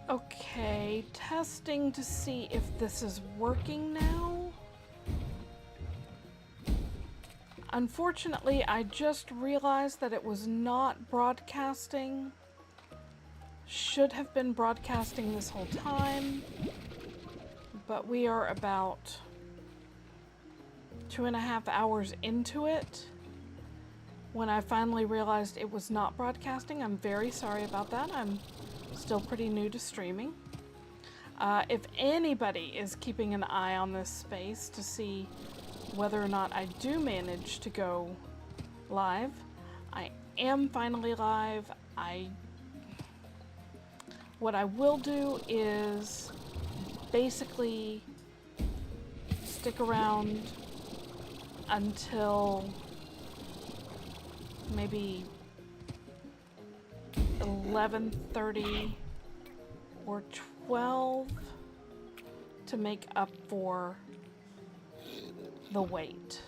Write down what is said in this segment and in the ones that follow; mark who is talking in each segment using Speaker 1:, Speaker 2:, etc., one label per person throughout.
Speaker 1: Okay, testing to see if this is working now. Unfortunately, I just realized that it was not broadcasting. Should have been broadcasting this whole time. But we are about 2.5 hours into it when I finally realized it was not broadcasting. I'm very sorry about that. I'm still pretty new to streaming. If anybody is keeping an eye on this space to see whether or not I do manage to go live, I am finally live. What I will do is basically stick around until maybe 11:30 or 12 to make up for the wait.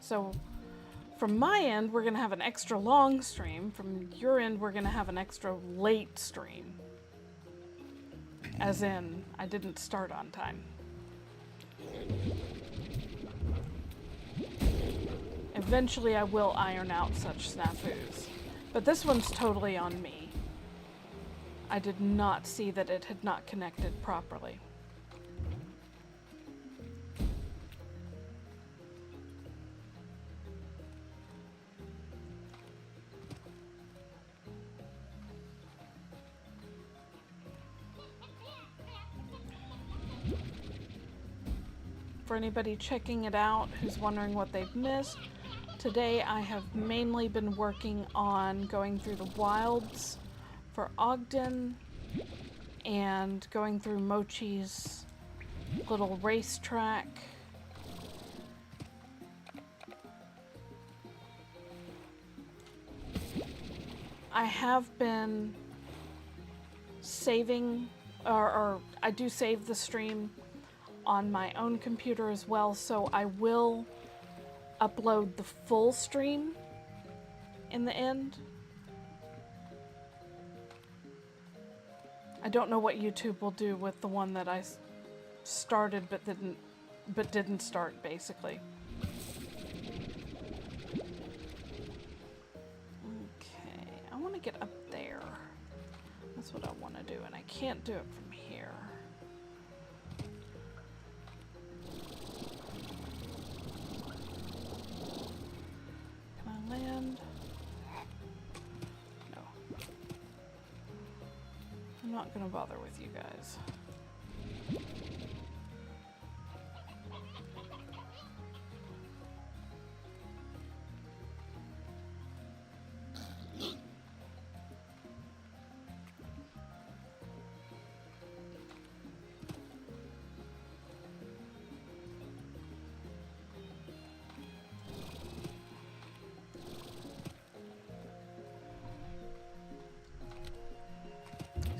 Speaker 1: So from my end, we're gonna have an extra long stream. From your end, we're gonna have an extra late stream. As in, I didn't start on time. Eventually, I will iron out such snafus. But this one's totally on me. I did not see that it had not connected properly. For anybody checking it out who's wondering what they've missed, today I have mainly been working on going through the wilds for Ogden and going through Mochi's little racetrack. I have been saving, or I do save the stream on my own computer as well, so I will upload the full stream in the end. I don't know what YouTube will do with the one that I started but didn't start, basically. Okay, I want to get up there. That's what I want to do, and I can't do it from here. Land. No. I'm not gonna bother with you guys.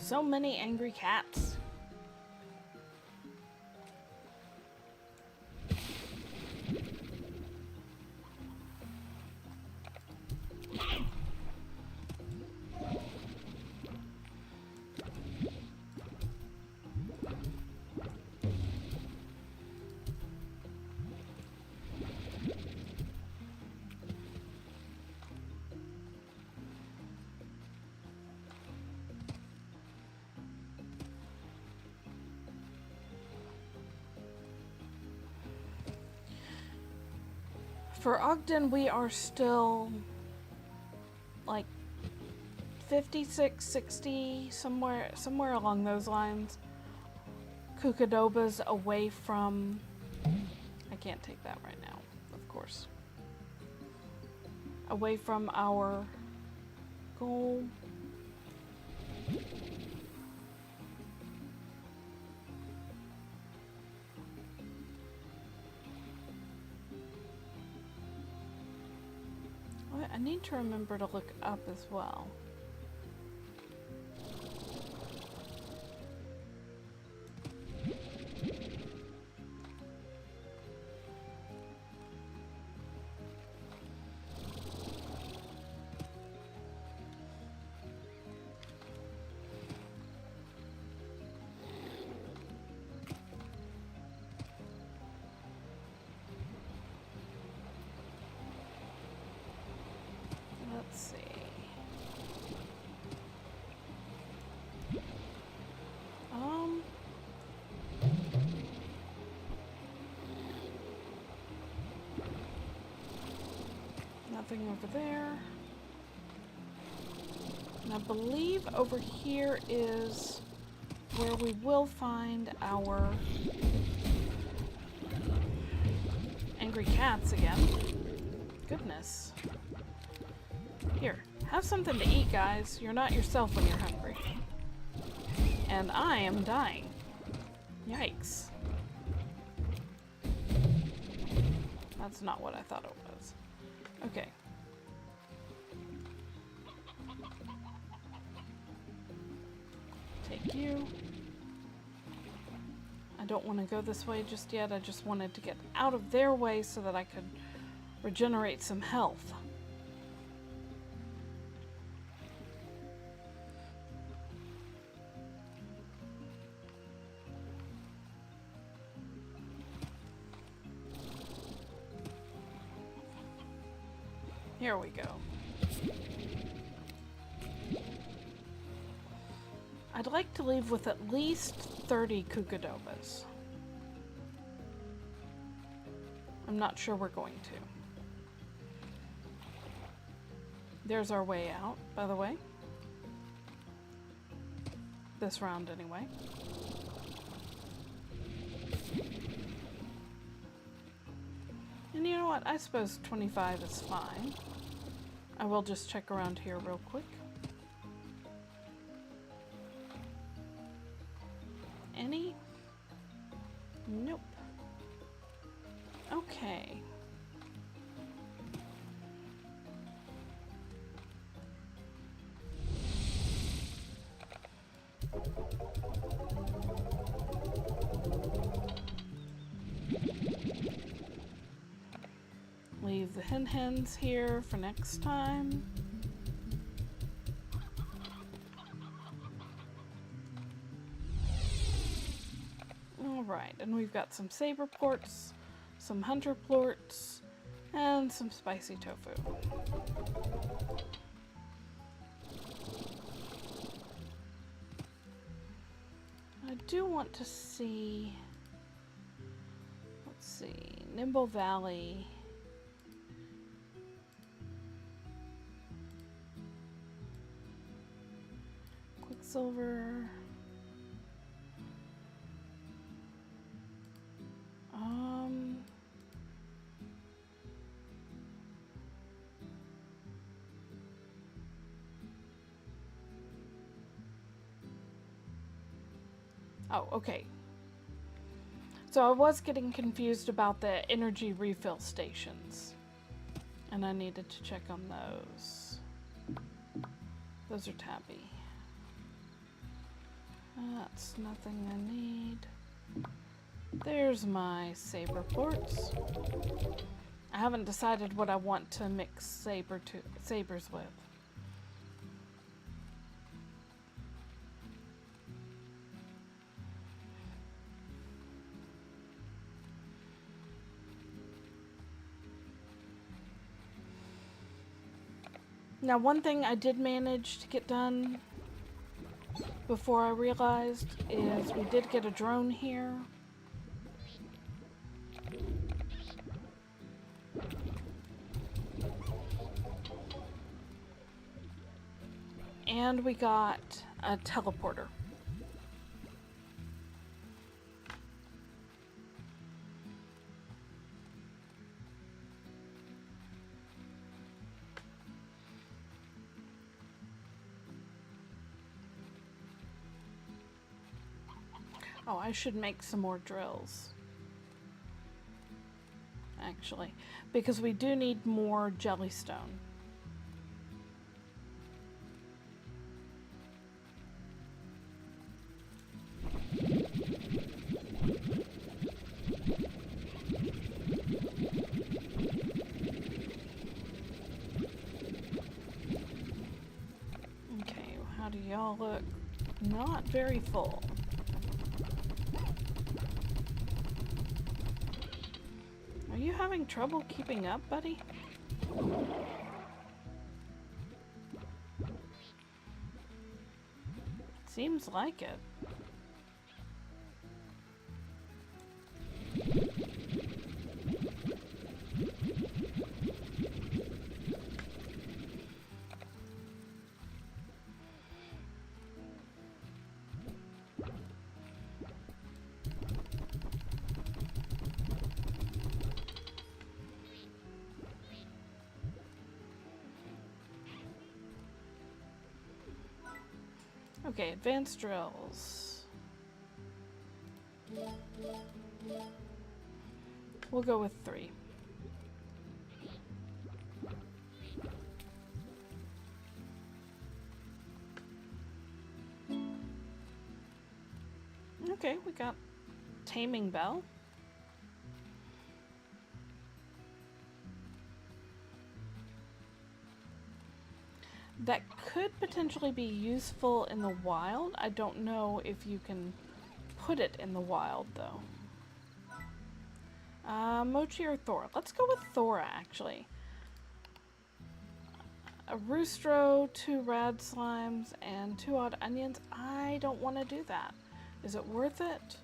Speaker 1: So many angry cats. For Ogden, we are still like 56, 60, somewhere along those lines. Kukadoba's away from... I can't take that right now, of course. Away from our goal. I need to remember to look up as well. nothing over there. And I believe over here is where we will find our angry cats again. Goodness. Here, have something to eat, guys. You're not yourself when you're hungry. And I am dying. Yikes. That's not what I thought it was. Okay. Take you. I don't want to go this way just yet. I just wanted to get out of their way so that I could regenerate some health. Here we go. I'd like to leave with at least 30 cucadobas. I'm not sure we're going to. There's our way out, by the way. This round, anyway. And you know what? I suppose 25 is fine. I will just check around here real quick. Any? Nope. Okay. Leave the hens here for next time. Alright, and we've got some saber ports, some hunter plorts, and some spicy tofu. I do want to see, let's see, Nimble Valley. Quicksilver. Oh, okay. So I was getting confused about the energy refill stations. And I needed to check on those. Those are tabby. That's nothing I need. There's my saber ports. I haven't decided what I want to mix sabers with. Now, one thing I did manage to get done before I realized is we did get a drone here. And we got a teleporter. Oh, I should make some more drills. Actually, because we do need more jellystone. Okay, how do y'all look? Not very full. Are you having trouble keeping up, buddy? Seems like it. Okay, advanced drills. We'll go with 3. Okay, we got Taming Bell. That could potentially be useful in the wild. I don't know if you can put it in the wild, though. Mochi or Thora? Let's go with Thora, actually. A Roostro, 2 Rad Slimes, and 2 Odd Onions. I don't want to do that. Is it worth it?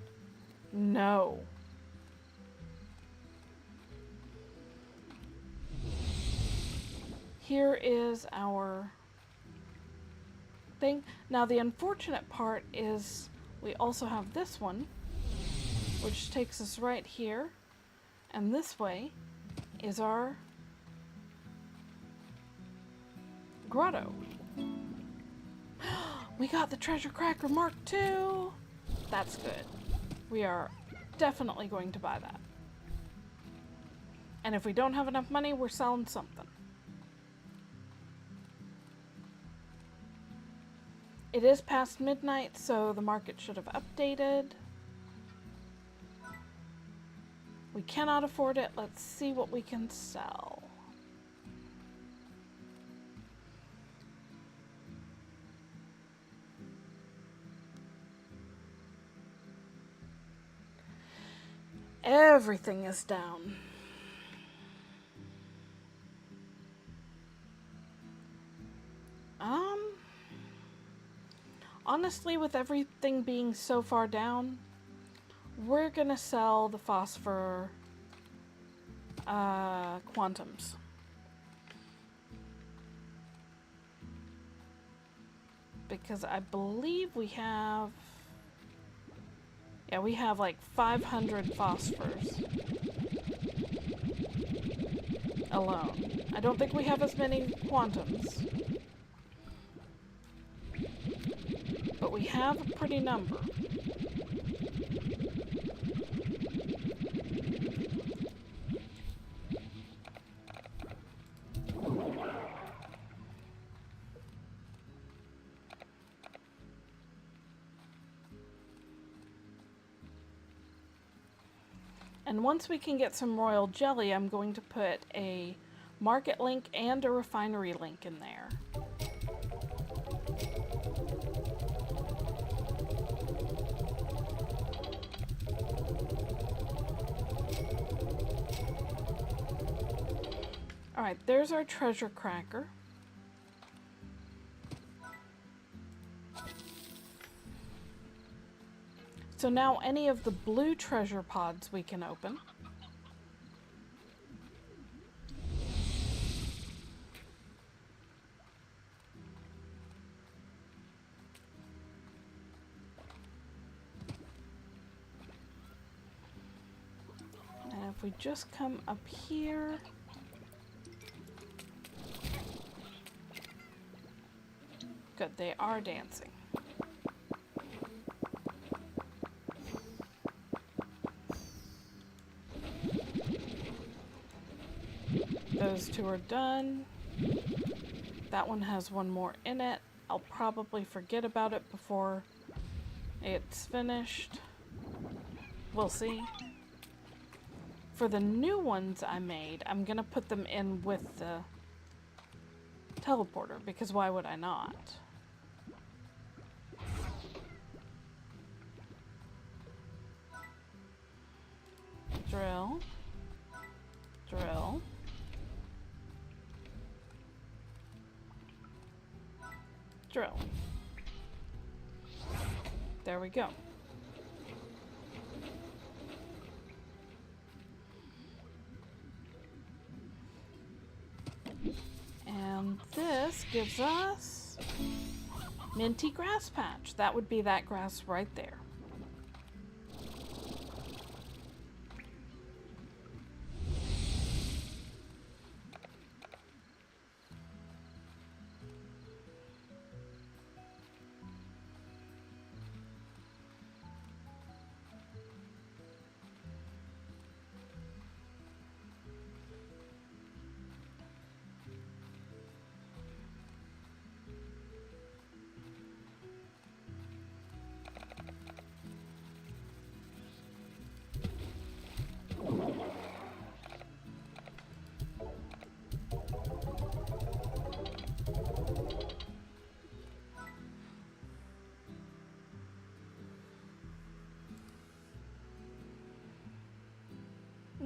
Speaker 1: No. Here is our thing. Now the unfortunate part is we also have this one, which takes us right here, and this way is our grotto. We got the treasure cracker Mark II. That's good. We are definitely going to buy that. And if we don't have enough money, we're selling something. It is past midnight, so the market should have updated. We cannot afford it. Let's see what we can sell. Everything is down. Honestly, with everything being so far down, we're gonna sell the phosphor quantums. Because I believe we have... Yeah, we have like 500 phosphors alone. I don't think we have as many quantums. But we have a pretty number. And once we can get some royal jelly, I'm going to put a market link and a refinery link in there. Alright, there's our treasure cracker. So now any of the blue treasure pods we can open. And if we just come up here... Good, they are dancing. Those 2 are done. That one has 1 more in it. I'll probably forget about it before it's finished. We'll see. For the new ones I made, I'm gonna put them in with the teleporter, because why would I not? Drill. Drill. Drill. There we go. And this gives us minty grass patch. That would be that grass right there.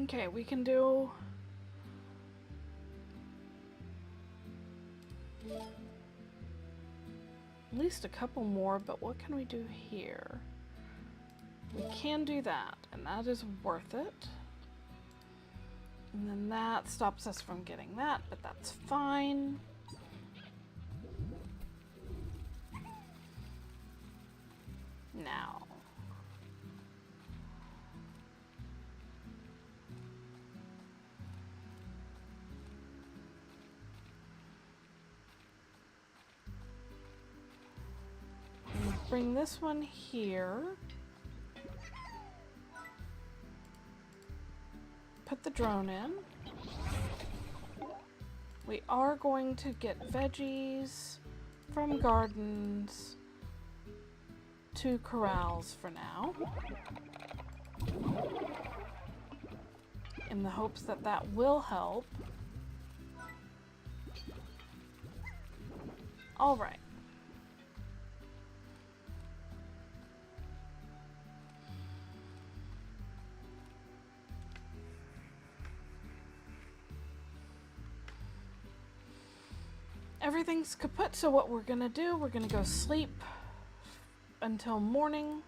Speaker 1: Okay, we can do at least a couple more, but what can we do here? We can do that, and that is worth it. And then that stops us from getting that, but that's fine. Now. Bring this one here. Put the drone in. We are going to get veggies from gardens to corrals for now, in the hopes that that will help. All right. Everything's kaput, so what we're gonna do, we're gonna go sleep until morning.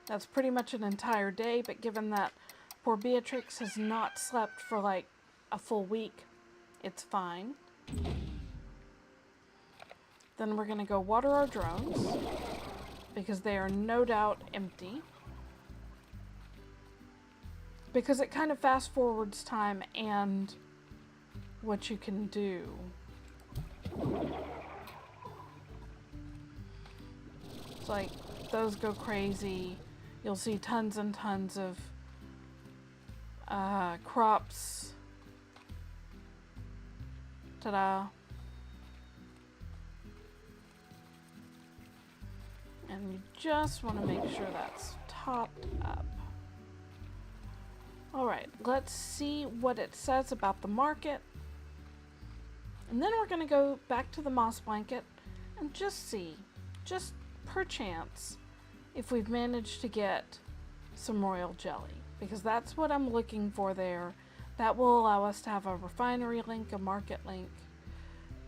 Speaker 1: That's pretty much an entire day, but given that poor Beatrix has not slept for like a full week, it's fine. Then we're gonna go water our drones, because they are no doubt empty. Because it kind of fast forwards time and what you can do. It's like those go crazy. You'll see tons and tons of crops. Ta-da. And you just want to make sure that's topped up. Alright, let's see what it says about the market. And then we're going to go back to the moss blanket and just see, just perchance, if we've managed to get some royal jelly. Because that's what I'm looking for there. That will allow us to have a refinery link, a market link.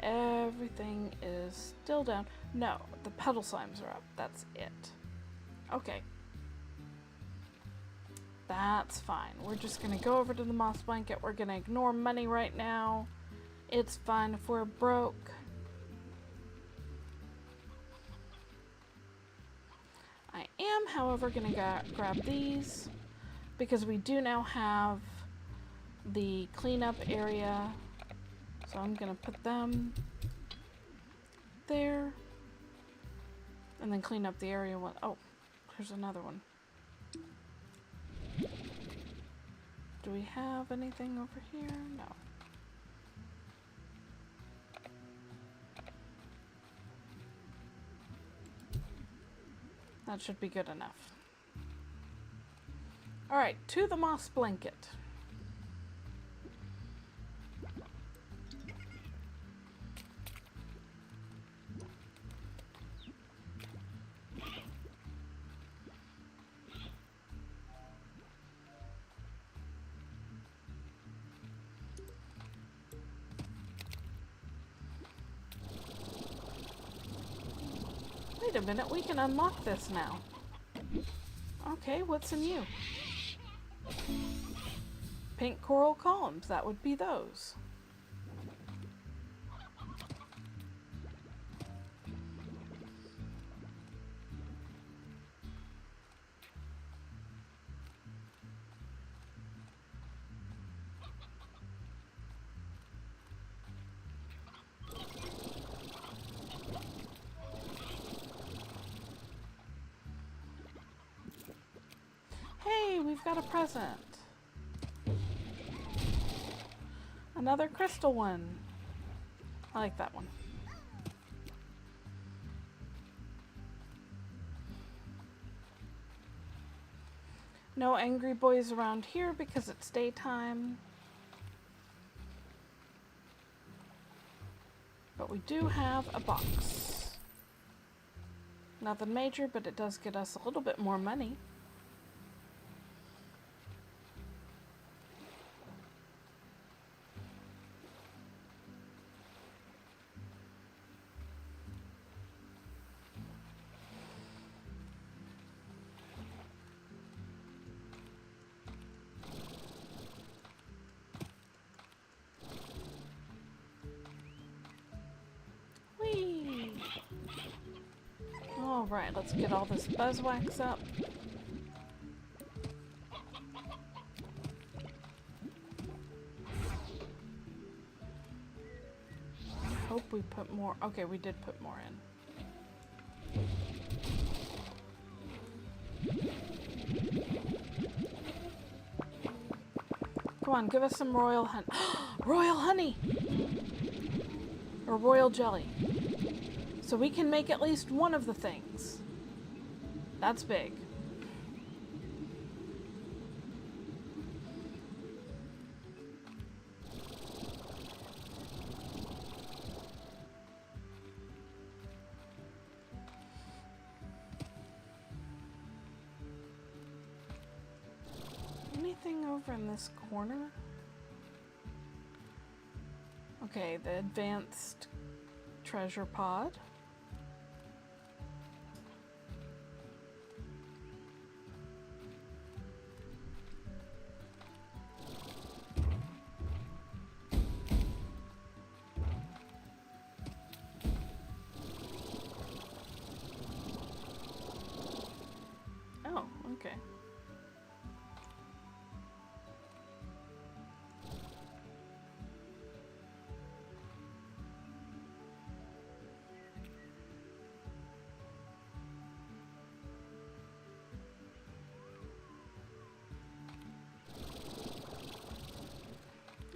Speaker 1: Everything is still down. No, the petal slimes are up. That's it. Okay. That's fine. We're just going to go over to the moss blanket. We're going to ignore money right now. It's fine if we're broke. I am, however, going to grab these because we do now have the cleanup area. So I'm going to put them there and then clean up the area. Oh, here's another one. Do we have anything over here? No. That should be good enough. Alright, to the moss blanket. Wait a minute, we can unlock this now. Okay, what's in you? Pink coral columns, that would be those. Hey, we've got a present. Another crystal one. I like that one. No angry boys around here because it's daytime. But we do have a box. Nothing major, but it does get us a little bit more money. Alright, let's get all this buzzwax up. I hope we put more. Okay, we did put more in. Come on, give us some royal honey. Royal honey! Or royal jelly. So we can make at least one of the things. That's big. Anything over in this corner? Okay, the advanced treasure pod. Oh, okay.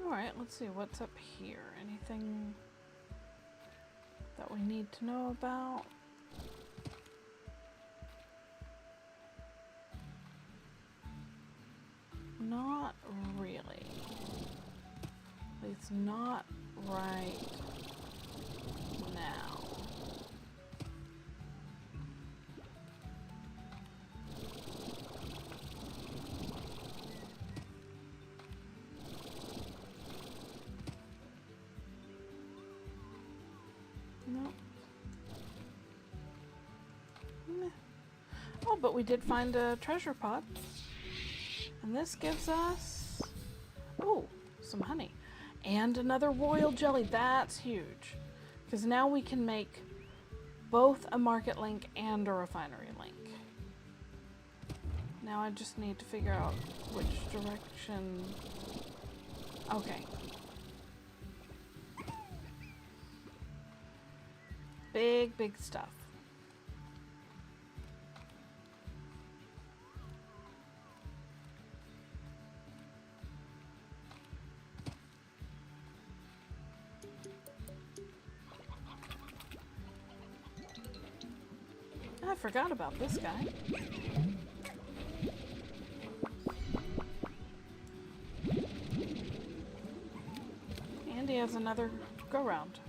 Speaker 1: Alright, let's see what's up here. Anything that we need to know about? Not really. At least not right now. Nope. Meh. Oh, but we did find a treasure pod. And this gives us, oh, some honey. And another royal jelly. That's huge. Because now we can make both a market link and a refinery link. Now I just need to figure out which direction. Okay. Big, big stuff. I forgot about this guy. And he has another go-round.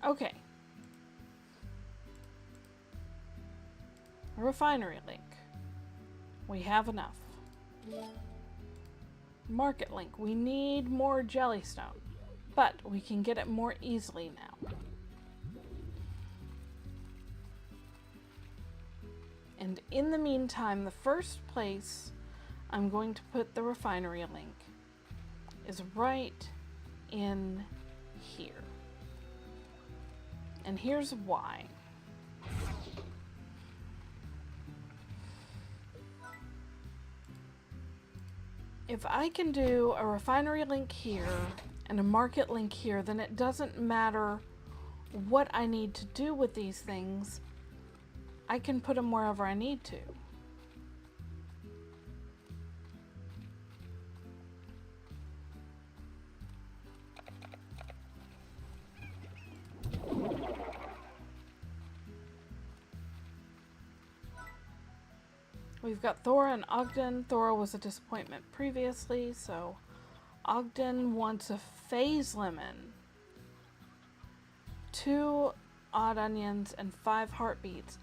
Speaker 1: Okay. A refinery link. We have enough. Market link. We need more jellystone, but we can get it more easily now. And in the meantime, the first place I'm going to put the refinery link is right in here. And here's why. If I can do a refinery link here and a market link here, then it doesn't matter what I need to do with these things. I can put them wherever I need to. We've got Thora and Ogden. Thora was a disappointment previously, so Ogden wants a phase lemon, 2 odd onions, and 5 heartbeats.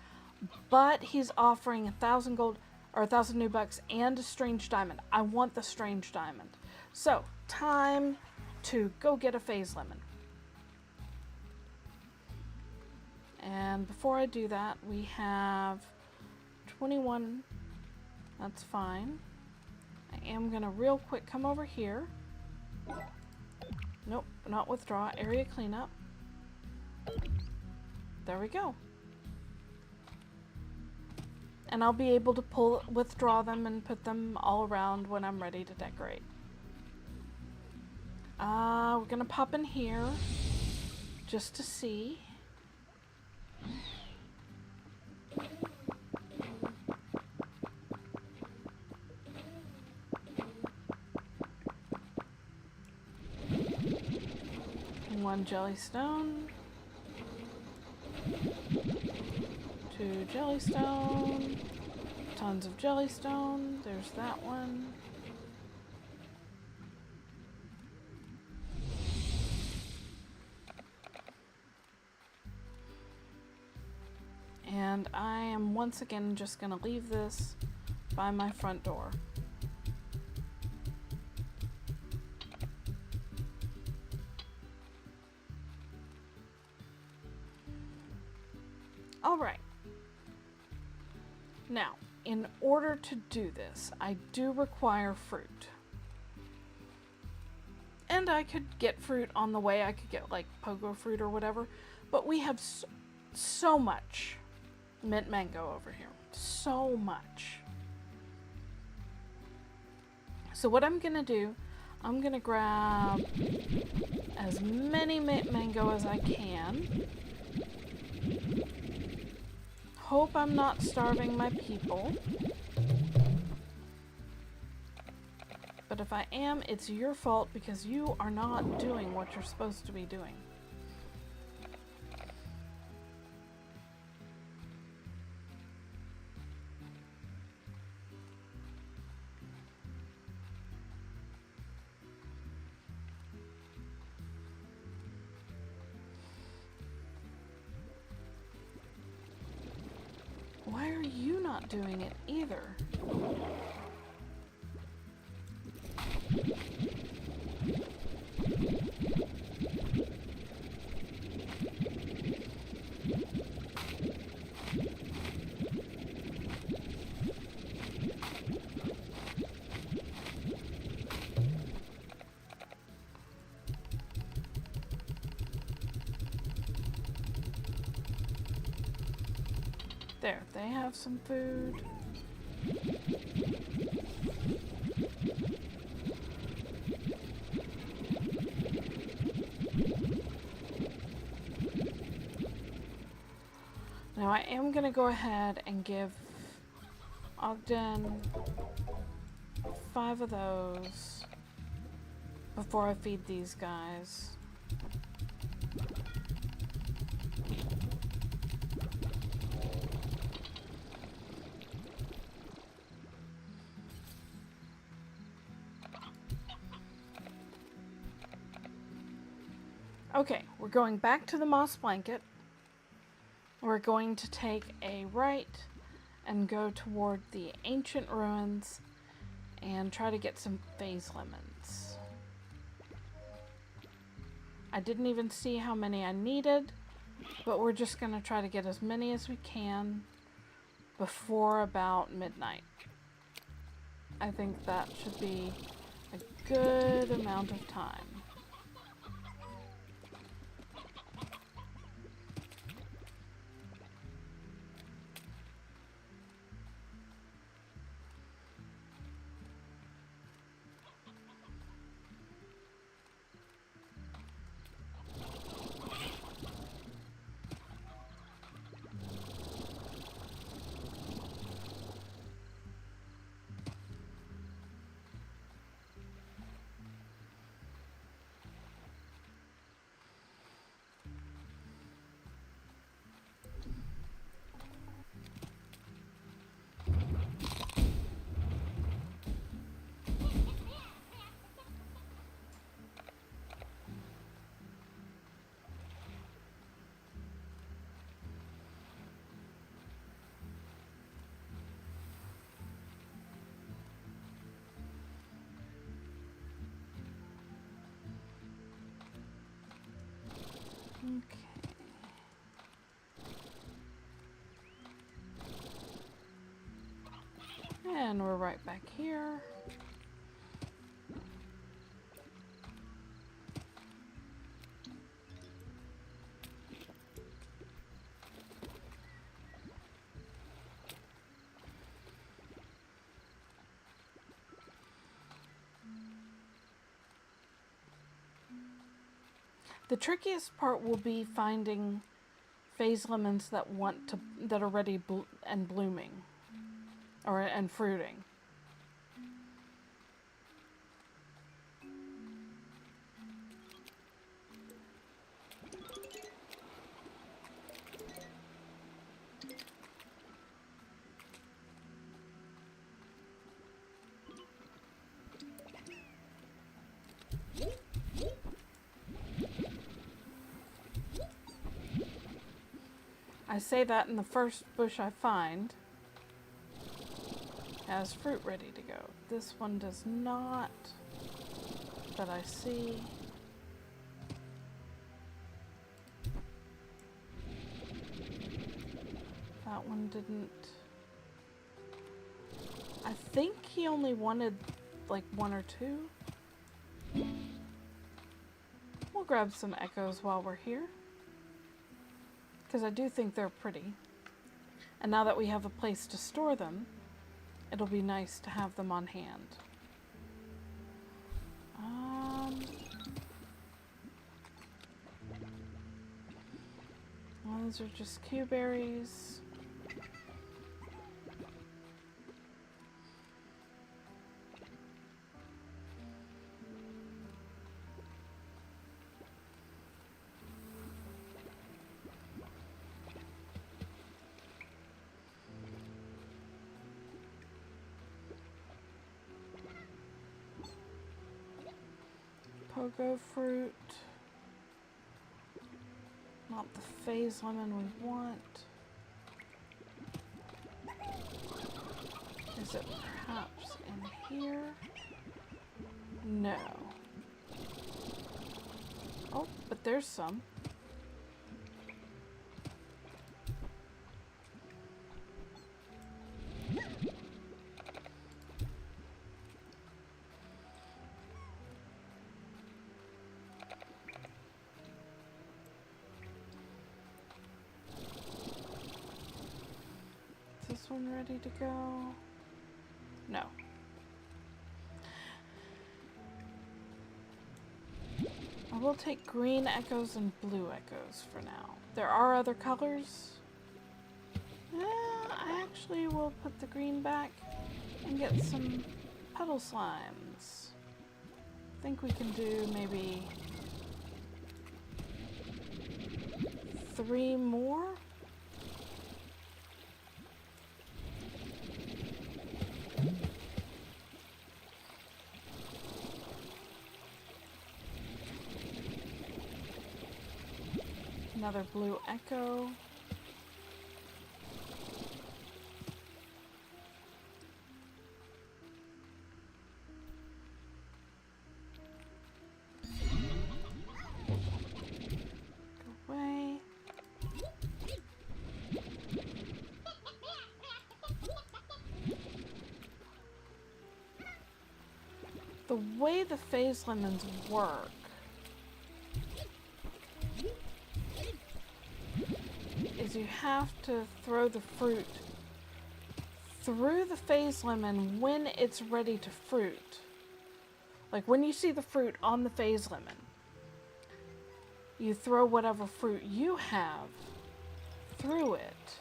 Speaker 1: But he's offering 1,000 gold or 1,000 new bucks and a strange diamond. I want the strange diamond. So, time to go get a phase lemon. And before I do that, we have 21. That's fine. I am gonna real quick come over here. Nope, not withdraw. Area cleanup. There we go. And I'll be able to withdraw them and put them all around when I'm ready to decorate. We're gonna pop in here just to see. One jellystone. 2 jellystone. Tons of jellystone. There's that one. And I am once again just going to leave this by my front door. All right. Now, in order to do this, I do require fruit. And I could get fruit on the way. I could get like pogo fruit or whatever. But we have so much mint mango over here. So much. So what I'm going to do, I'm going to grab as many mint mango as I can. Hope I'm not starving my people. But if I am, it's your fault because you are not doing what you're supposed to be doing. Why are you not doing it either? There, they have some food. Now I am going to go ahead and give Ogden 5 of those before I feed these guys. Okay, we're going back to the moss blanket. We're going to take a right and go toward the ancient ruins and try to get some phase lemons. I didn't even see how many I needed, but we're just going to try to get as many as we can before about midnight. I think that should be a good amount of time. Okay. And we're right back here. The trickiest part will be finding phase lemons that are ready and blooming, and fruiting. I say that, in the first bush I find has fruit ready to go. This one does not, that I see. That one didn't. I think he only wanted like one or two. We'll grab some echoes while we're here, because I do think they're pretty. And now that we have a place to store them, it'll be nice to have them on hand. Well, those are just Q berries. Pogo fruit. Not the phase lemon we want. Is it perhaps in here? No. Oh, but there's some. Is this one ready to go? No. I will take green echoes and blue echoes for now. There are other colors. I actually will put the green back and get some petal slimes. I think we can do maybe 3 more. Another blue echo. Go away. The way the phase lemons work is you have to throw the fruit through the phase lemon when it's ready to fruit. Like when you see the fruit on the phase lemon, you throw whatever fruit you have through it,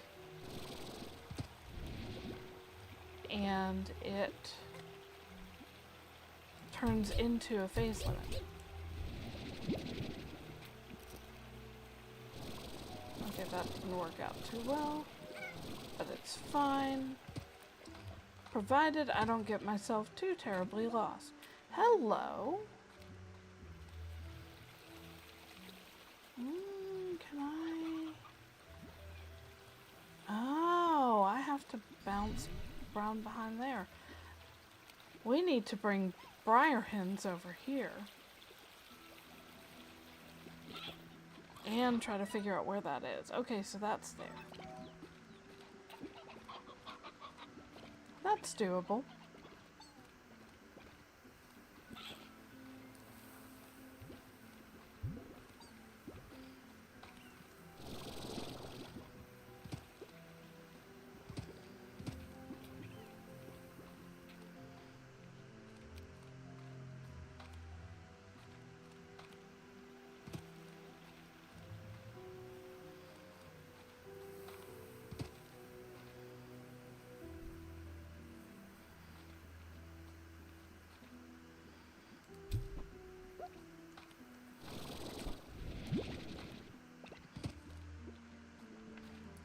Speaker 1: and it turns into a phase lemon. Okay, that didn't work out too well, but it's fine, provided I don't get myself too terribly lost. Hello? Can I? Oh, I have to bounce around behind there. We need to bring briar hens over here. and try to figure out where that is. Okay, so that's there. That's doable.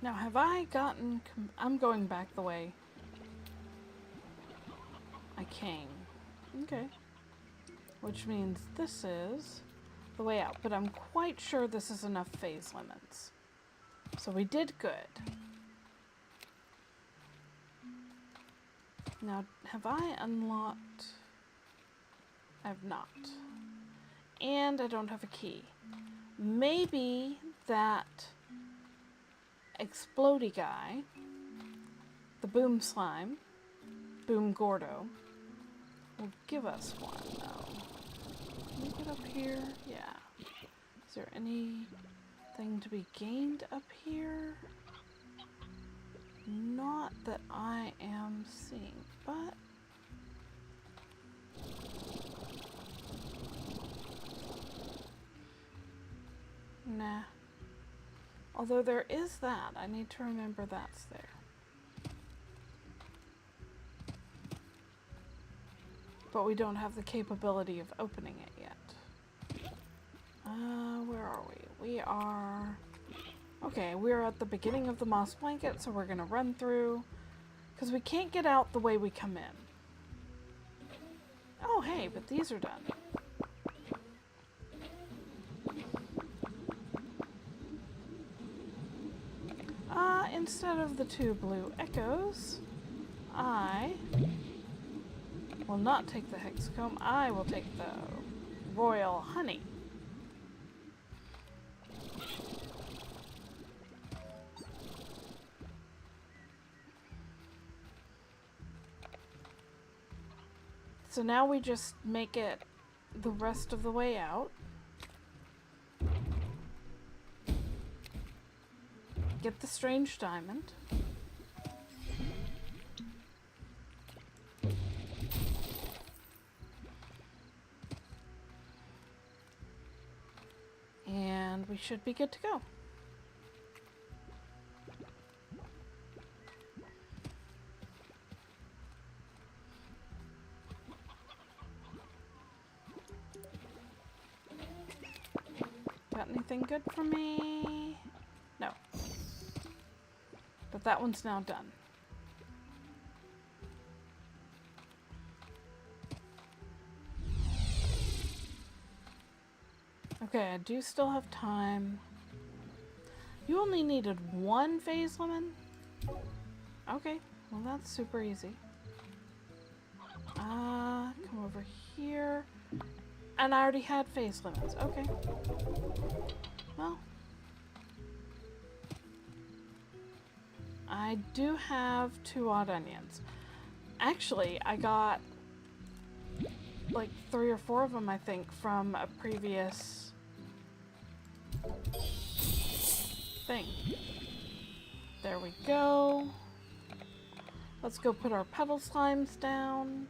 Speaker 1: Now, have I gotten... I'm going back the way I came. Okay. Which means this is the way out. But I'm quite sure this is enough phase limits. So we did good. Now, have I unlocked... I have not. And I don't have a key. Maybe that... Explodey guy, the Boom Slime, Boom Gordo, will give us one, though. Can we get up here? Yeah. Is there anything to be gained up here? Not that I am seeing, but... Nah. Although there is that, I need to remember that's there. But we don't have the capability of opening it yet. Where are we? We are... Okay, we're at the beginning of the moss blanket, so we're gonna run through. Because we can't get out the way we come in. Oh, hey, but these are done. Instead of the 2 blue echoes, I will not take the hexacomb. I will take the royal honey. So now we just make it the rest of the way out. Get the strange diamond. And we should be good to go. Got anything good for me? No. But that one's now done. Okay, I do still have time. You only needed 1 phase lemon? Okay, well that's super easy. Come over here. And I already had phase lemons. Okay. Well. I do have 2 odd onions. Actually, I got like 3 or 4 of them, I think, from a previous thing. There we go. Let's go put our petal slimes down.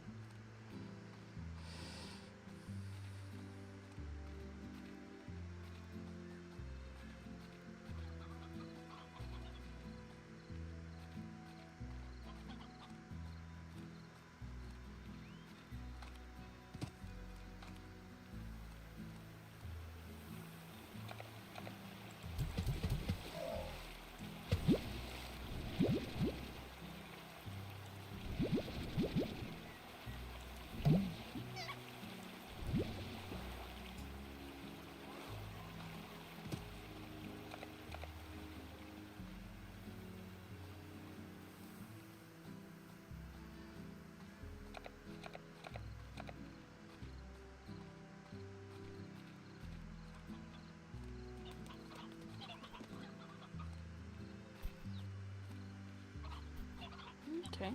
Speaker 1: Okay.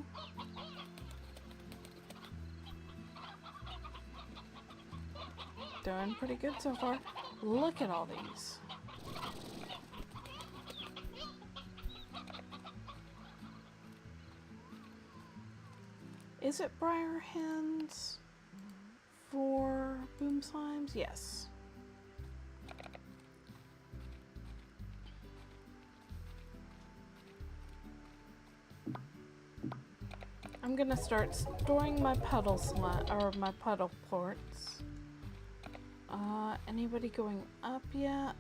Speaker 1: Doing pretty good so far. Look at all these. Is it briar hens for boom slimes? Yes. I'm gonna start storing my puddle slime or my puddle ports. Anybody going up yet?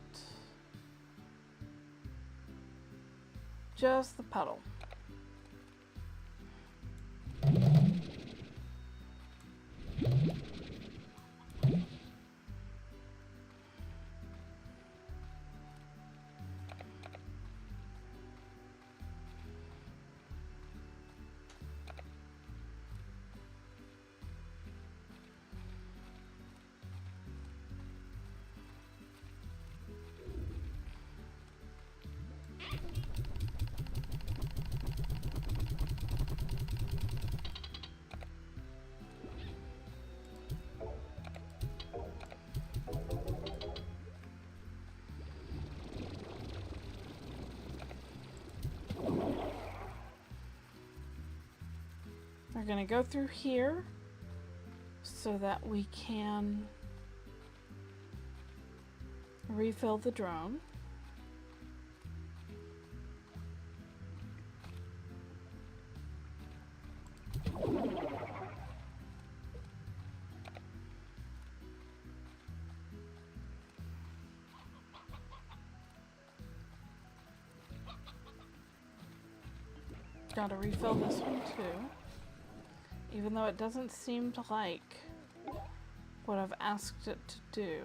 Speaker 1: Just the puddle. We're gonna go through here so that we can refill the drone. Gotta refill this one too. Even though it doesn't seem to like what I've asked it to do.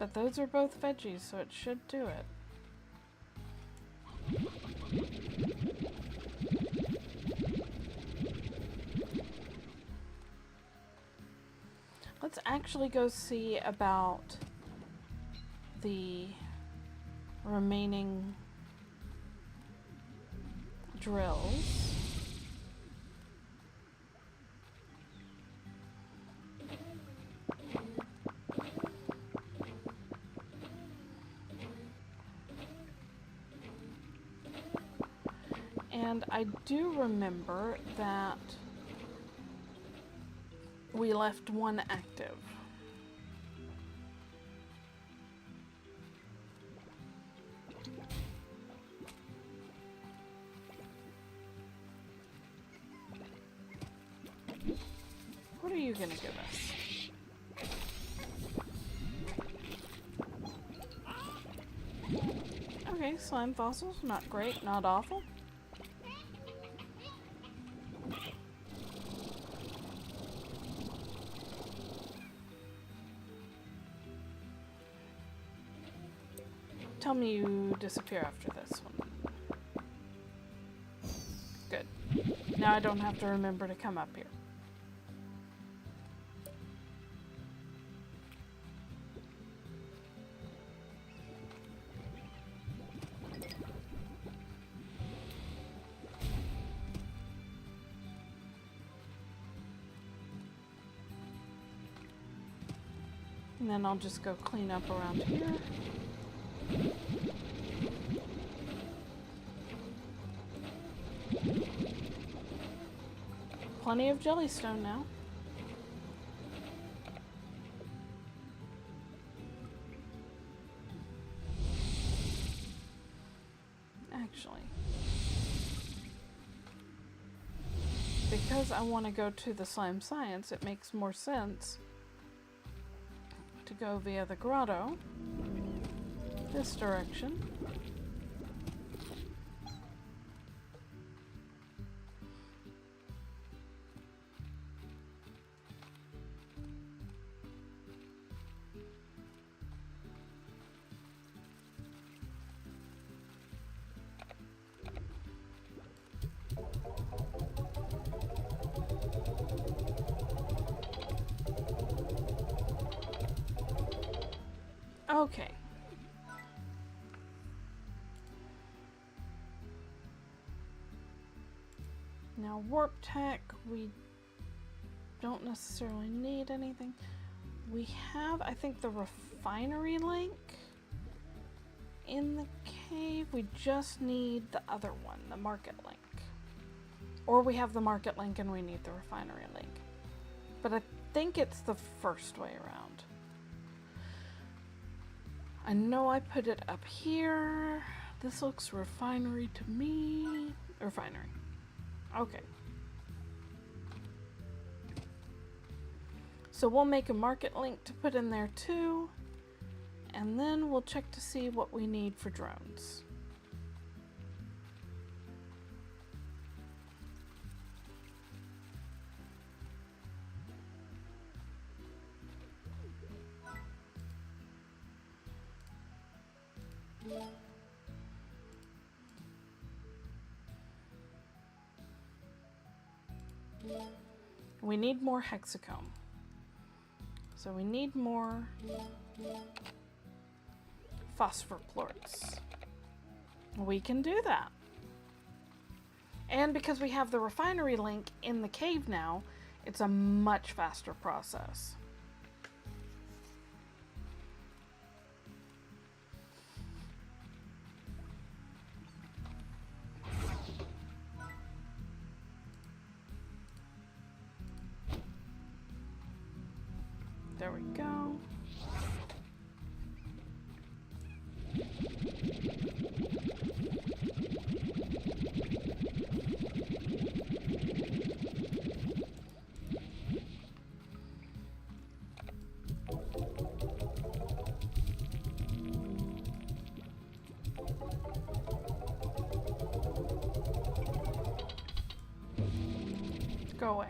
Speaker 1: But those are both veggies, so it should do it. Let's actually go see about the remaining drills. And I do remember that we left one active. What are you gonna give us? Okay, slime fossils, not great, not awful. Tell me you disappear after this one. Good. Now I don't have to remember to come up here. And then I'll just go clean up around here. Plenty of jellystone now. Actually, because I want to go to the slime science, it makes more sense to go via the grotto this direction. Okay. Now warp tech, we don't necessarily need anything. We have, I think, the refinery link in the cave. We just need the other one, the market link. Or we have the market link and we need the refinery link. But I think it's the first way around. I know I put it up here. This looks refinery to me. Refinery. Okay. So we'll make a market link to put in there too. And then we'll check to see what we need for drones. We need more hexacomb. So we need more phosphor plorts. We can do that. And because we have the refinery link in the cave now, it's a much faster process. There we go. Go away.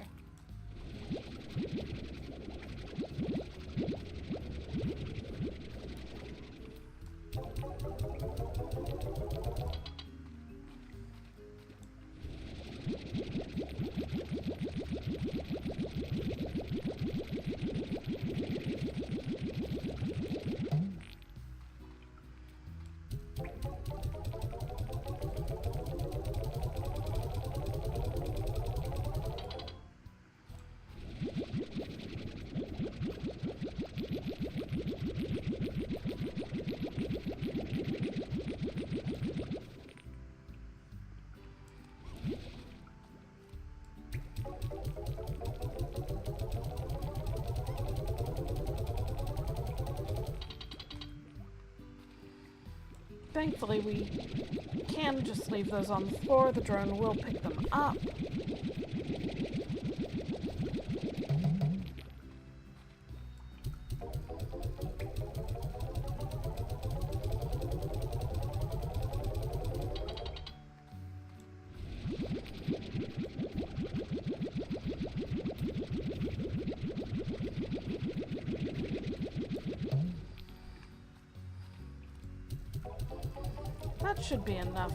Speaker 1: Thankfully, we can just leave those on the floor. The drone will pick them up. That should be enough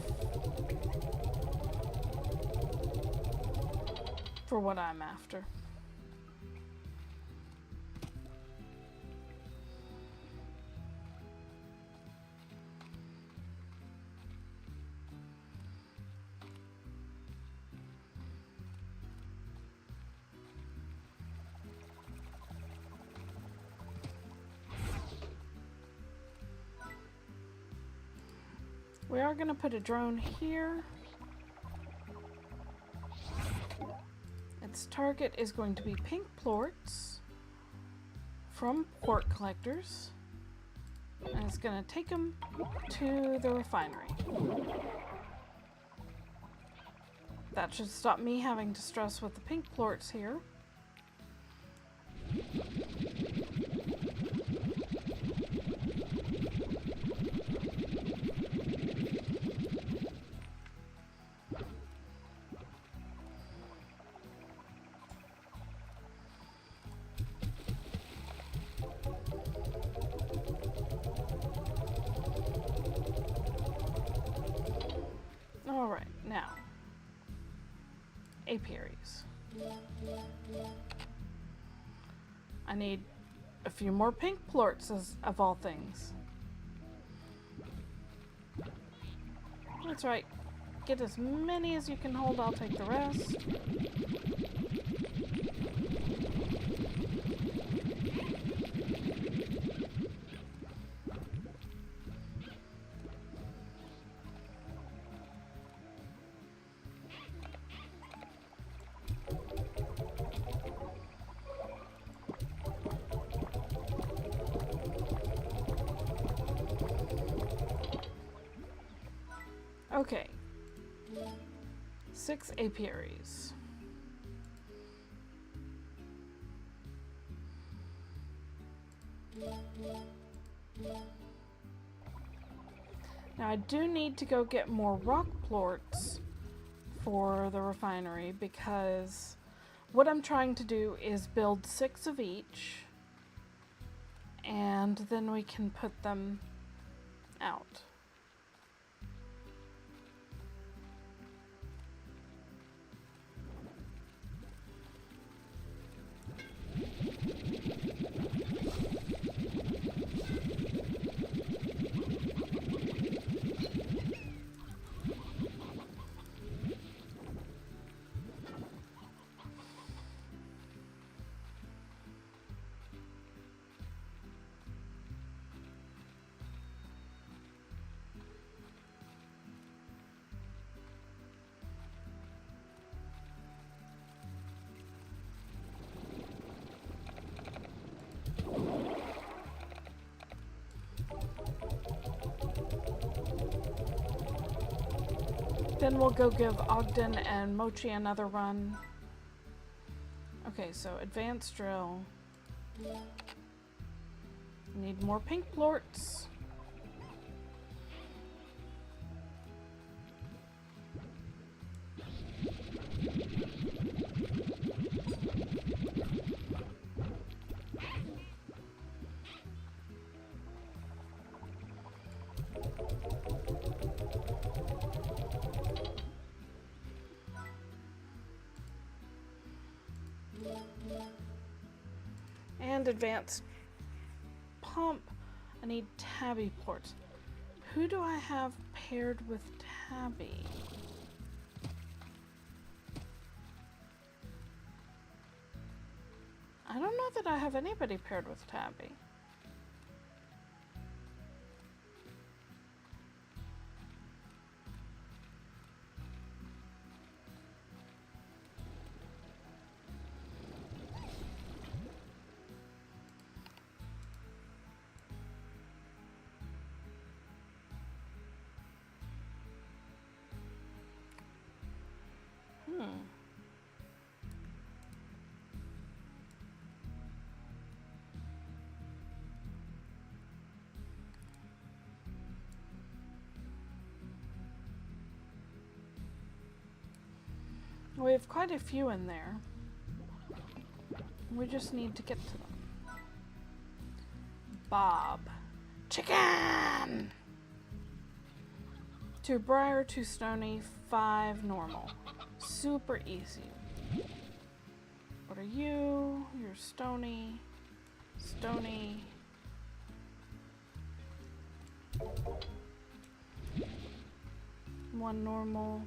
Speaker 1: for what I'm after. We are going to put a drone here. Its target is going to be pink plorts from port collectors. And it's going to take them to the refinery. That should stop me having to stress with the pink plorts here. Alright, now, apiaries. I need a few more pink plorts, of all things. That's right, Get as many as you can hold, I'll take the rest. Okay. 6 apiaries. Now I do need to go get more rock plorts for the refinery because what I'm trying to do is build 6 of each and then we can put them out. Then we'll go give Ogden and Mochi another run. Okay, so advanced drill. Need more pink plorts. And advanced pump. I need tabby ports. Who do I have paired with tabby? I don't know that I have anybody paired with tabby. We have quite a few in there. We just need to get to them. Bob. Chicken! 2 Briar, 2 Stony, 5 normal. Super easy. What are you? You're Stony. Stony. One normal.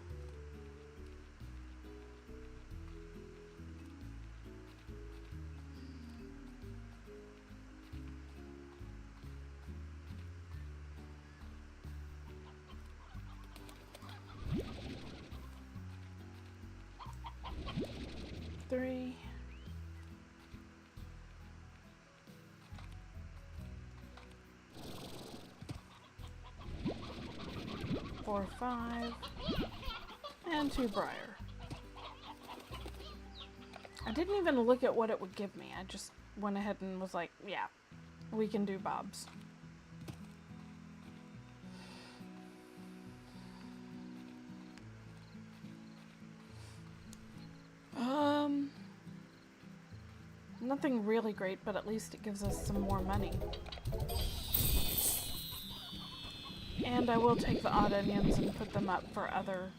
Speaker 1: Three. 4, 5. And 2 Briar. I didn't even look at what it would give me. I just went ahead and was like, yeah, we can do Bob's. Nothing really great, but at least it gives us some more money. And I will take the odd onions and put them up for other...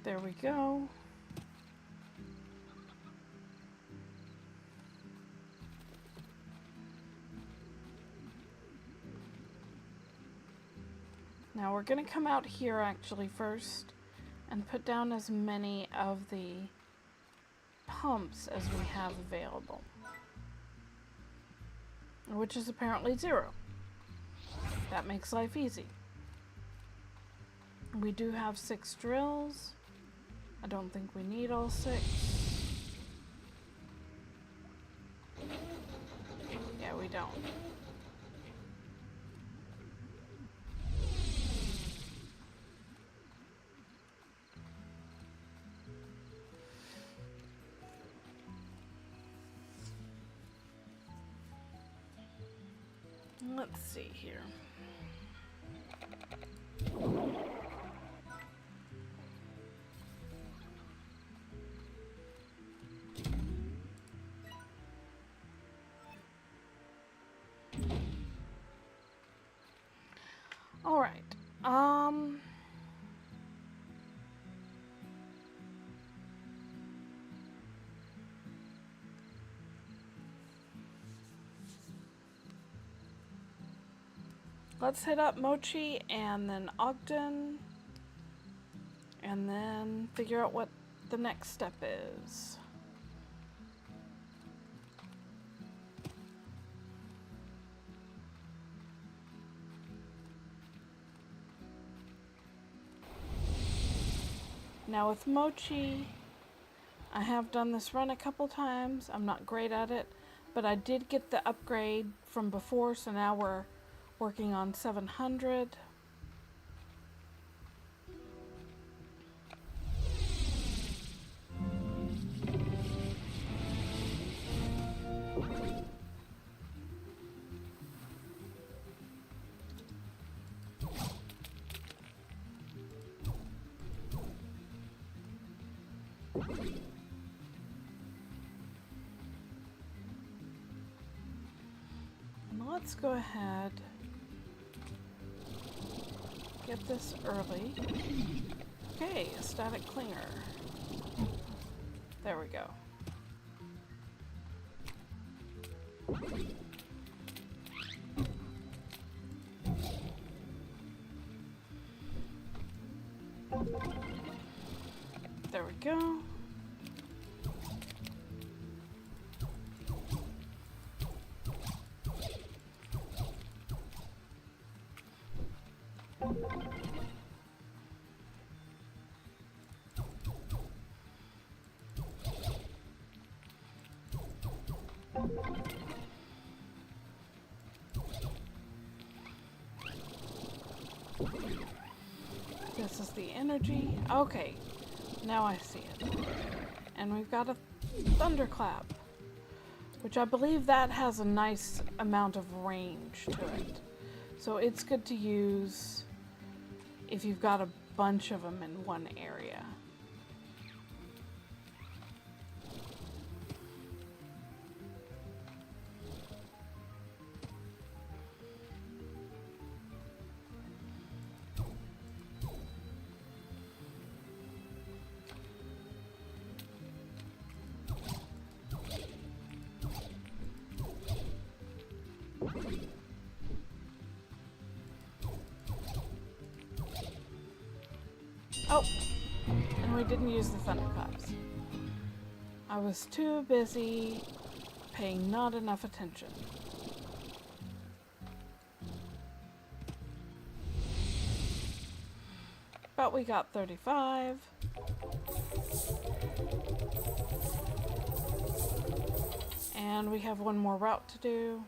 Speaker 1: There we go. Now we're going to come out here actually first and put down as many of the pumps as we have available, which is apparently 0. That makes life easy. We do have 6 drills. I don't think we need all 6. Yeah, we don't. Let's see here. All right. Let's hit up Mochi and then Ogden, and then figure out what the next step is. Now with Mochi, I have done this run a couple times. I'm not great at it, but I did get the upgrade from before, so now we're working on 700. Let's go ahead, get this early. Okay, a static clinger. There we go. There we go. This is the energy. Okay, now I see it. And we've got a thunderclap, which I believe that has a nice amount of range to it. So it's good to use if you've got a bunch of them in one area. Oh, and we didn't use the thunderclaps. I was too busy paying not enough attention. But we got 35. And we have one more route to do.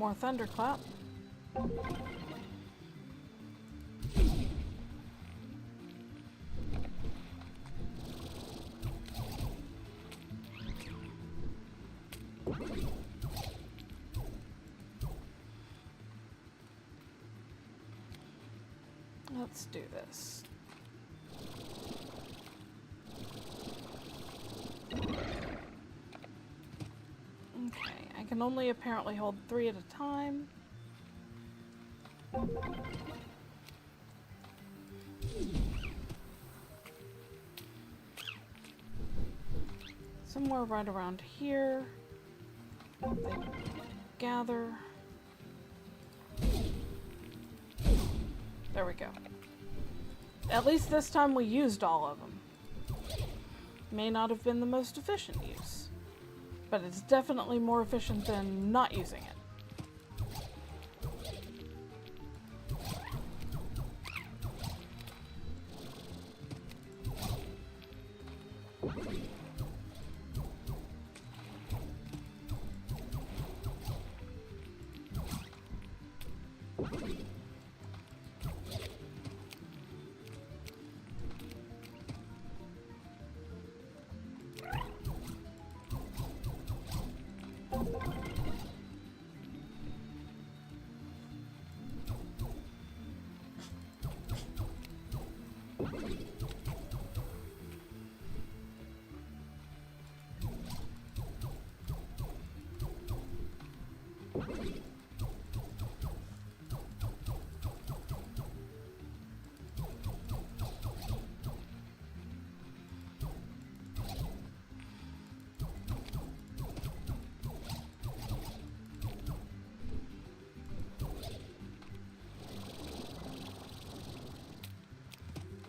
Speaker 1: More thunderclap. Let's do this. Okay, I can only apparently hold 3 at a time. Somewhere right around here. They gather. There we go. At least this time we used all of them. May not have been the most efficient use, but it's definitely more efficient than not using it.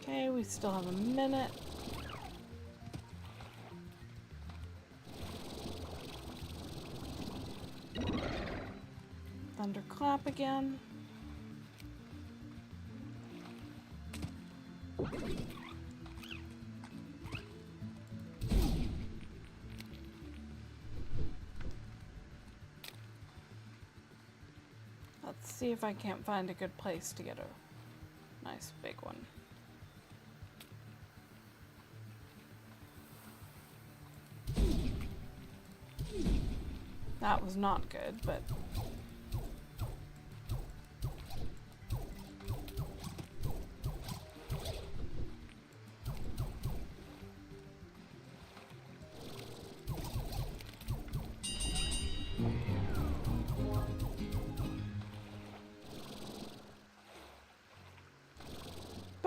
Speaker 1: Okay, we still have a minute. Thunderclap again. Let's see if I can't find a good place to get a nice big one. That was not good, but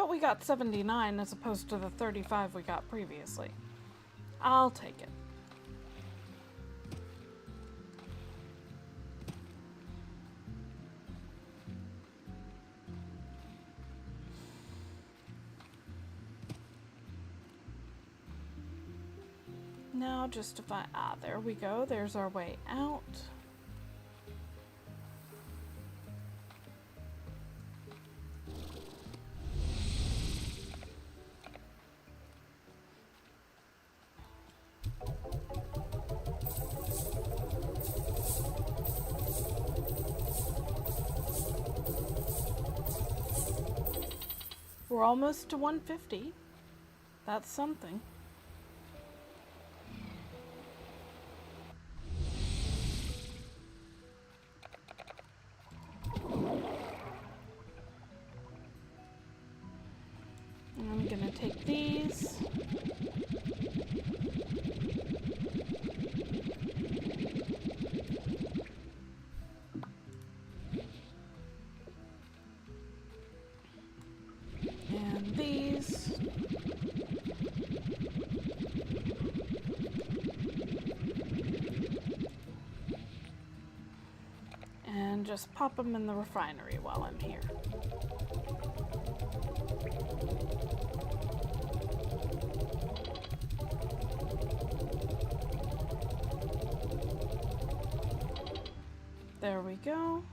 Speaker 1: we got 79 as opposed to the 35 we got previously. I'll take it. Now just to find, there we go. There's our way out. We're almost to 150. That's something. I'm gonna take these. And these. And just pop them in the refinery while I'm here. There we go.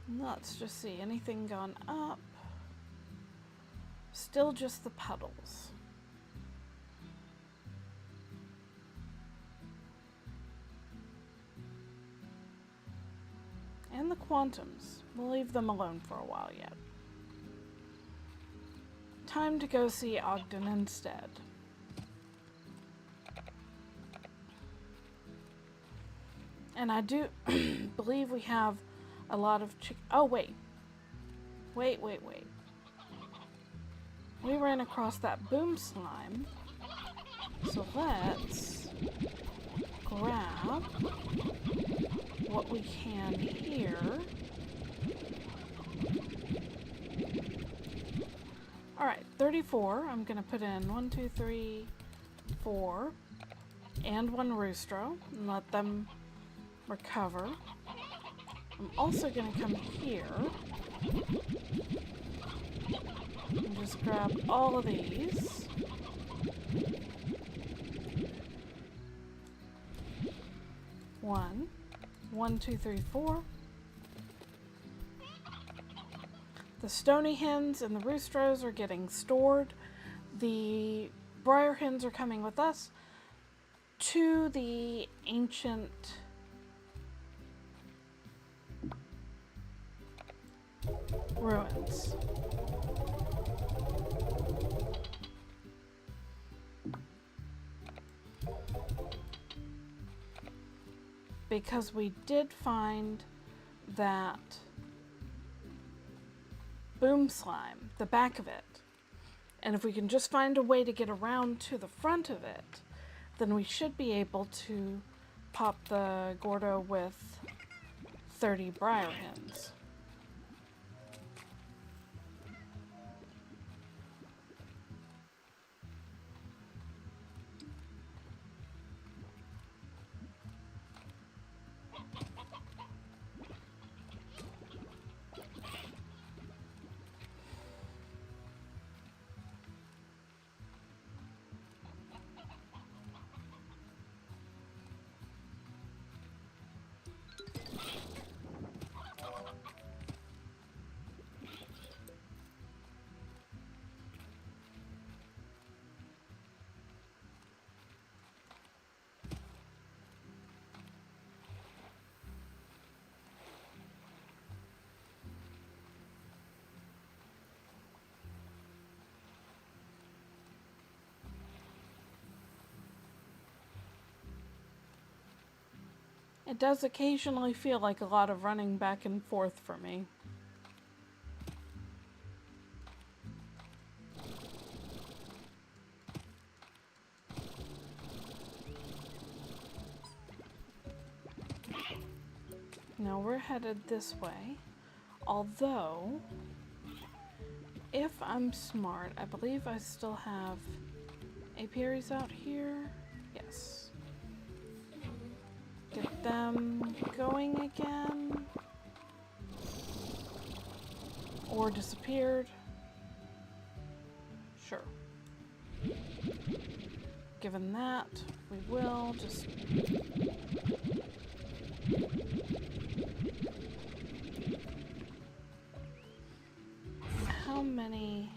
Speaker 1: Let's just see, anything gone up? Still just the petals. And the quantums. We'll leave them alone for a while yet. Time to go see Ogden instead. And I do believe we have a lot of oh, wait. Wait. We ran across that boom slime. So let's grab what we can here. Alright, 34. I'm going to put in 1, 2, 3, 4, and 1 roostro and let them recover. I'm also going to come here and just grab all of these. One, 1, 2, 3, 4. The stony hens and the roostros are getting stored. The briar hens are coming with us to the ancient ruins. Because we did find that boom slime, the back of it. And if we can just find a way to get around to the front of it, then we should be able to pop the Gordo with 30 briar hens. It does occasionally feel like a lot of running back and forth for me. Now we're headed this way, although, if I'm smart, I believe I still have apiaries out here. Yes. Get them going again. Or disappeared. Sure. Given that, we will just... How many?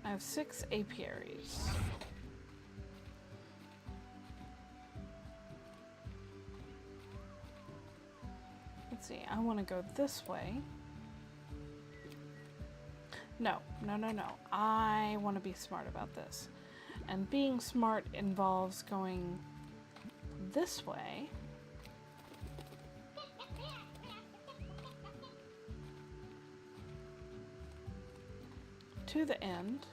Speaker 1: I have 6 apiaries. Let's see, I want to go this way. No. I want to be smart about this. And being smart involves going this way. To the end.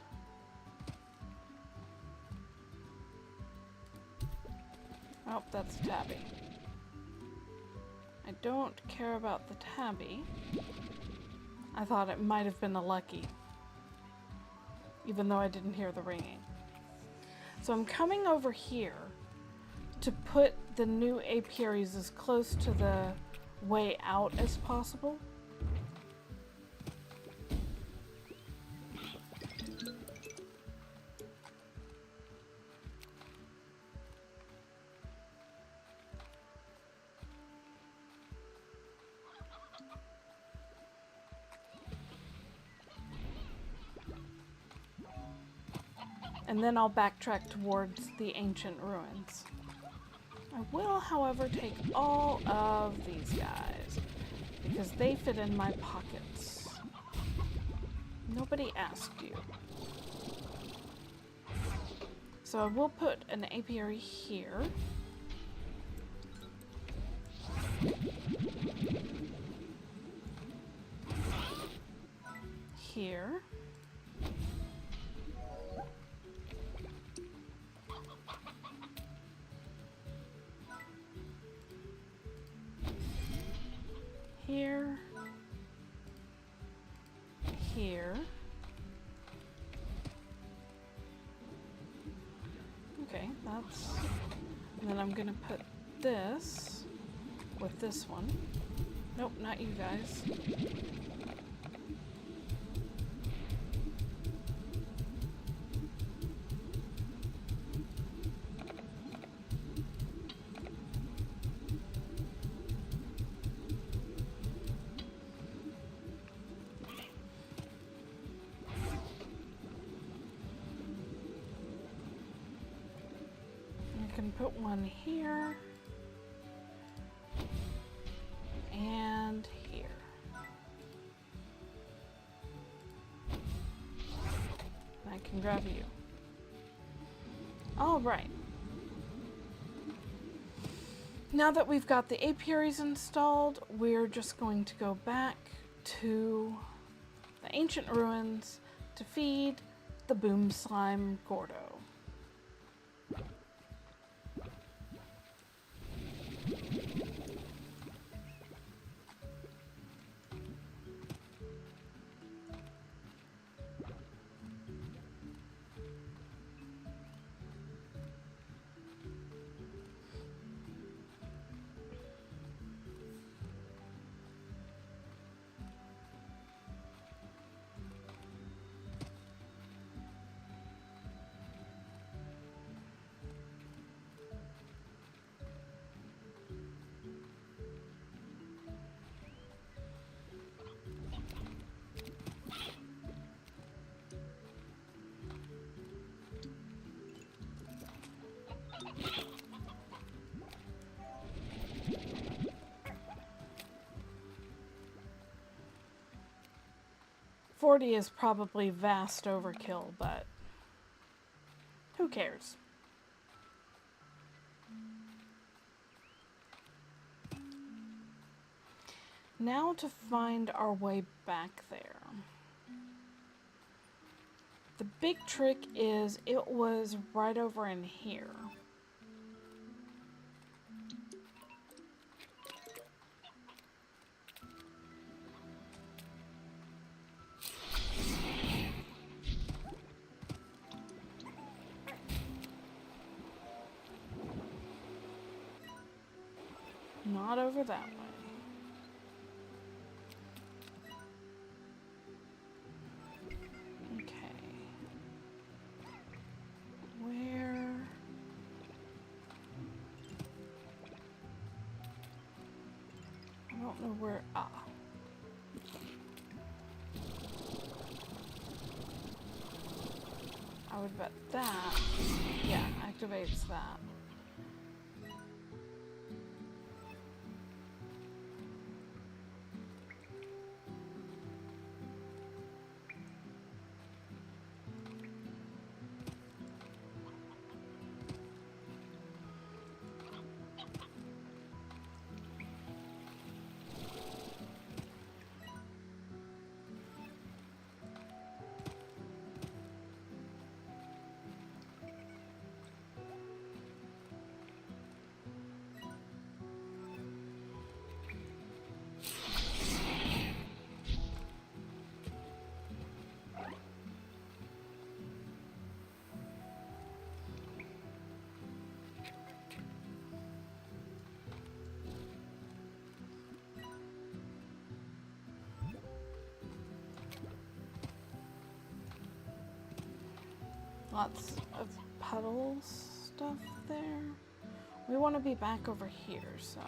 Speaker 1: Oh, that's a tabby. I don't care about the tabby. I thought it might have been a lucky, even though I didn't hear the ringing. So I'm coming over here to put the new apiaries as close to the way out as possible. And then I'll backtrack towards the ancient ruins. I will, however, take all of these guys because they fit in my pockets. Nobody asked you. So I will put an apiary here. Here. Here. Here. Okay, that's... And then I'm gonna put this with this one. Nope, not you guys. Put one here and here. And I can grab you. All right. Now that we've got the apiaries installed, we're just going to go back to the ancient ruins to feed the boom slime Gordo. $40 is probably vast overkill, but who cares? Now to find our way back there. The big trick is it was right over in here. Not over that way. Okay. Where? I don't know where. Ah. I would bet that, yeah, activates that. Lots of puddle stuff there. We want to be back over here, so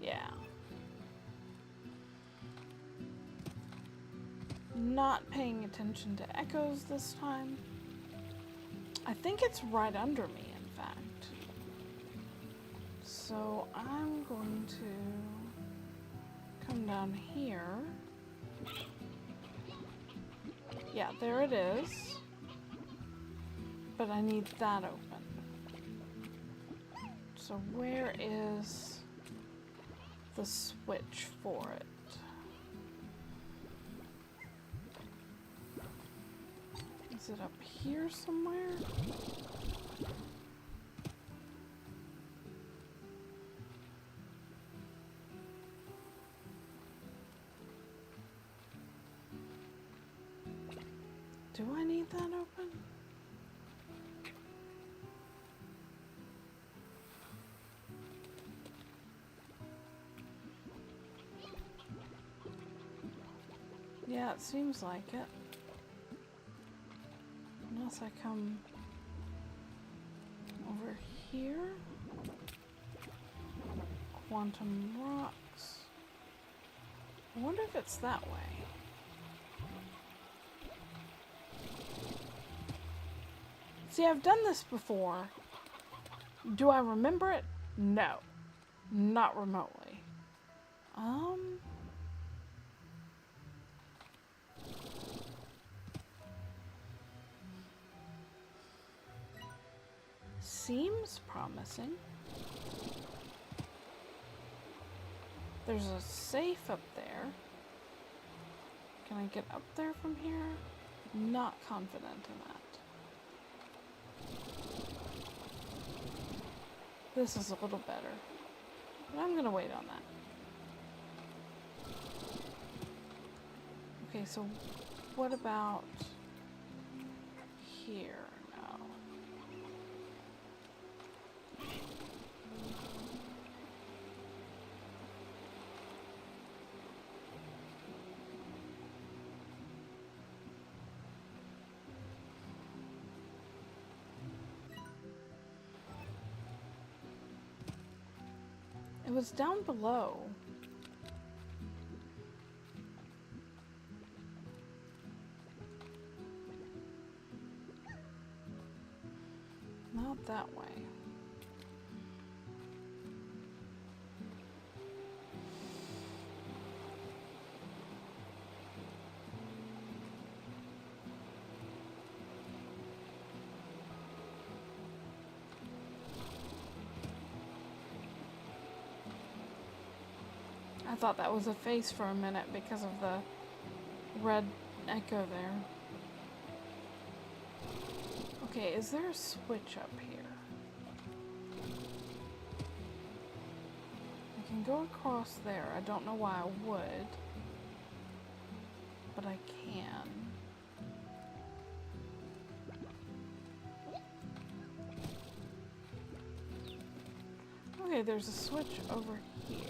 Speaker 1: yeah. not paying attention to echoes this time. I think it's right under me, in fact. So I'm going to come down here. Yeah, there it is. But I need that open. So where is the switch for it? Is it up here somewhere? Do I need that open? Yeah, it seems like it. Unless I come over here. Quantum rocks. I wonder if it's that way. See, I've done this before. Do I remember it? No. Not remotely. Seems promising. There's a safe up there. Can I get up there from here? Not confident in that. This is a little better. But I'm gonna wait on that. Okay, so what about here? No. It was down below. Not that way. I thought that was a face for a minute because of the red echo there. Okay, is there a switch up here? I can go across there. I don't know why I would, but I can. Okay, there's a switch over here.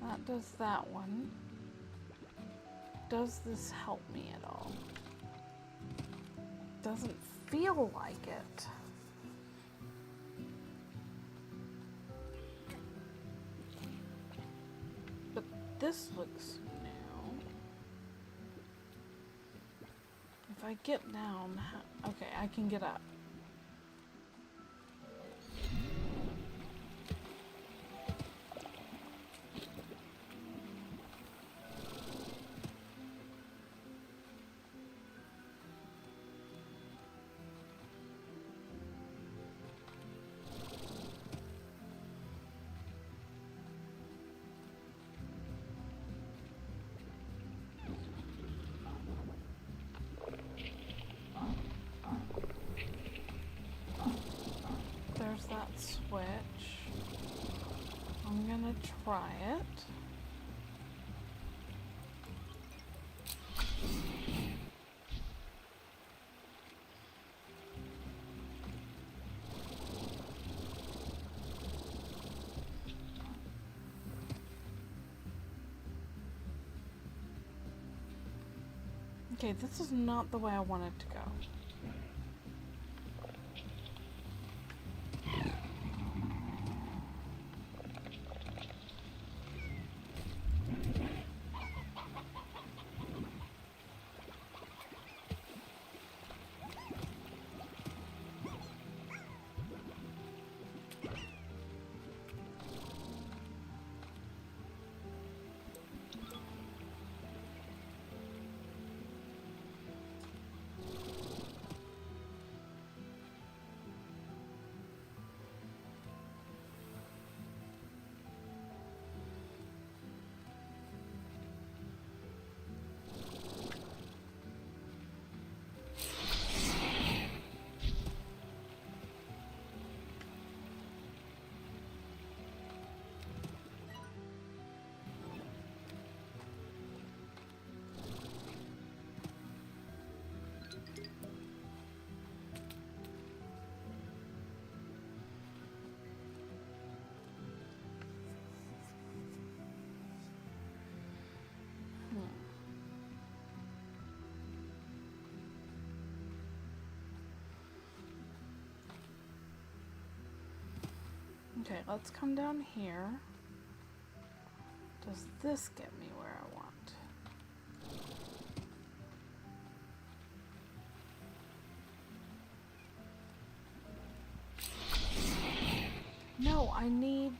Speaker 1: That does that one. Does this help me at all? Doesn't feel like it. But this looks new. If I get down, okay, I can get up. There's that switch. I'm gonna try it. Okay, this is not the way I want it to go. Okay, let's come down here. Does this get me where I want? No, I need...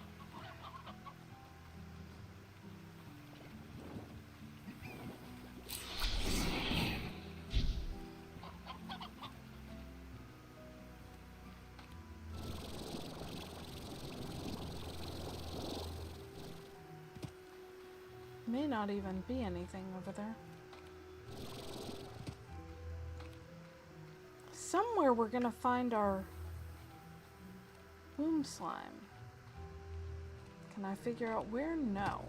Speaker 1: May not even be anything over there. Somewhere we're gonna find our boom slime. Can I figure out where? No.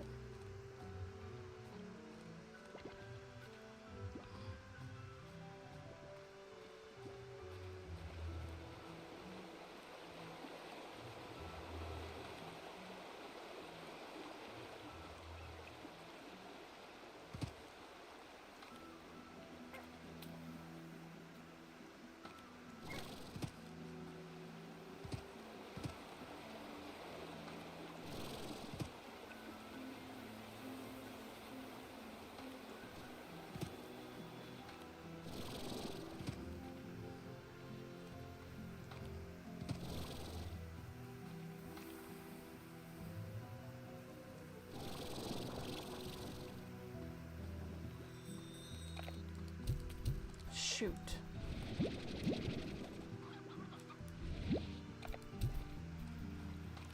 Speaker 1: Shoot.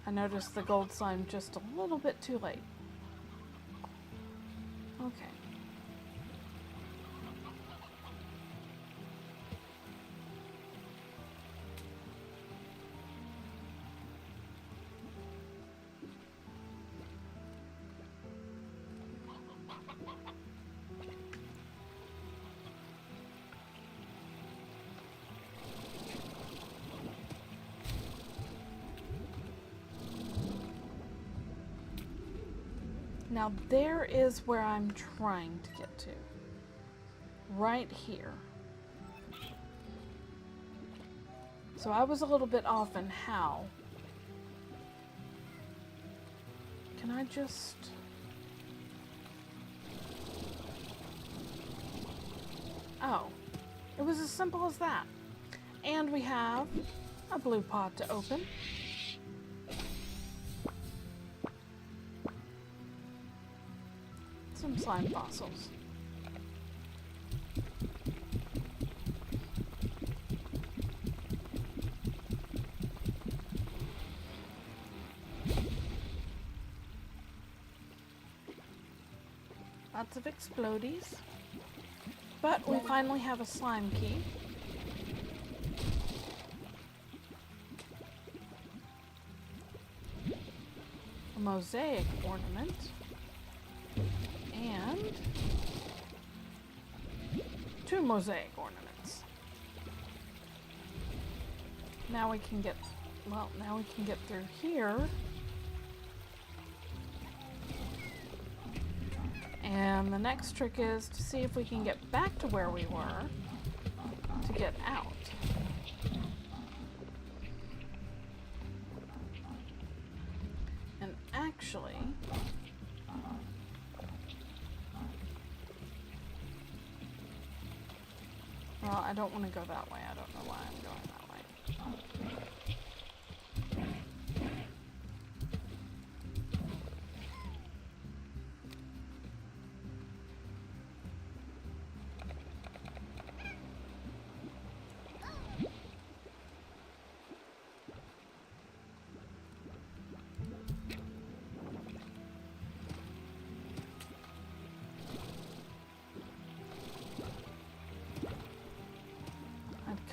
Speaker 1: I noticed the gold slime just a little bit too late. Okay. Now there is where I'm trying to get to. Right here. So I was a little bit off in how. Can I just... Oh. It was as simple as that. And we have a blue pot to open. Some slime fossils. Lots of explodies. But we finally have a slime key. A mosaic ornament. And 2 mosaic ornaments. Now we can get, well, now we can get through here. And the next trick is to see if we can get back to where we were to get out. And actually, well, I don't want to go that way. I don't know why I'm going that way.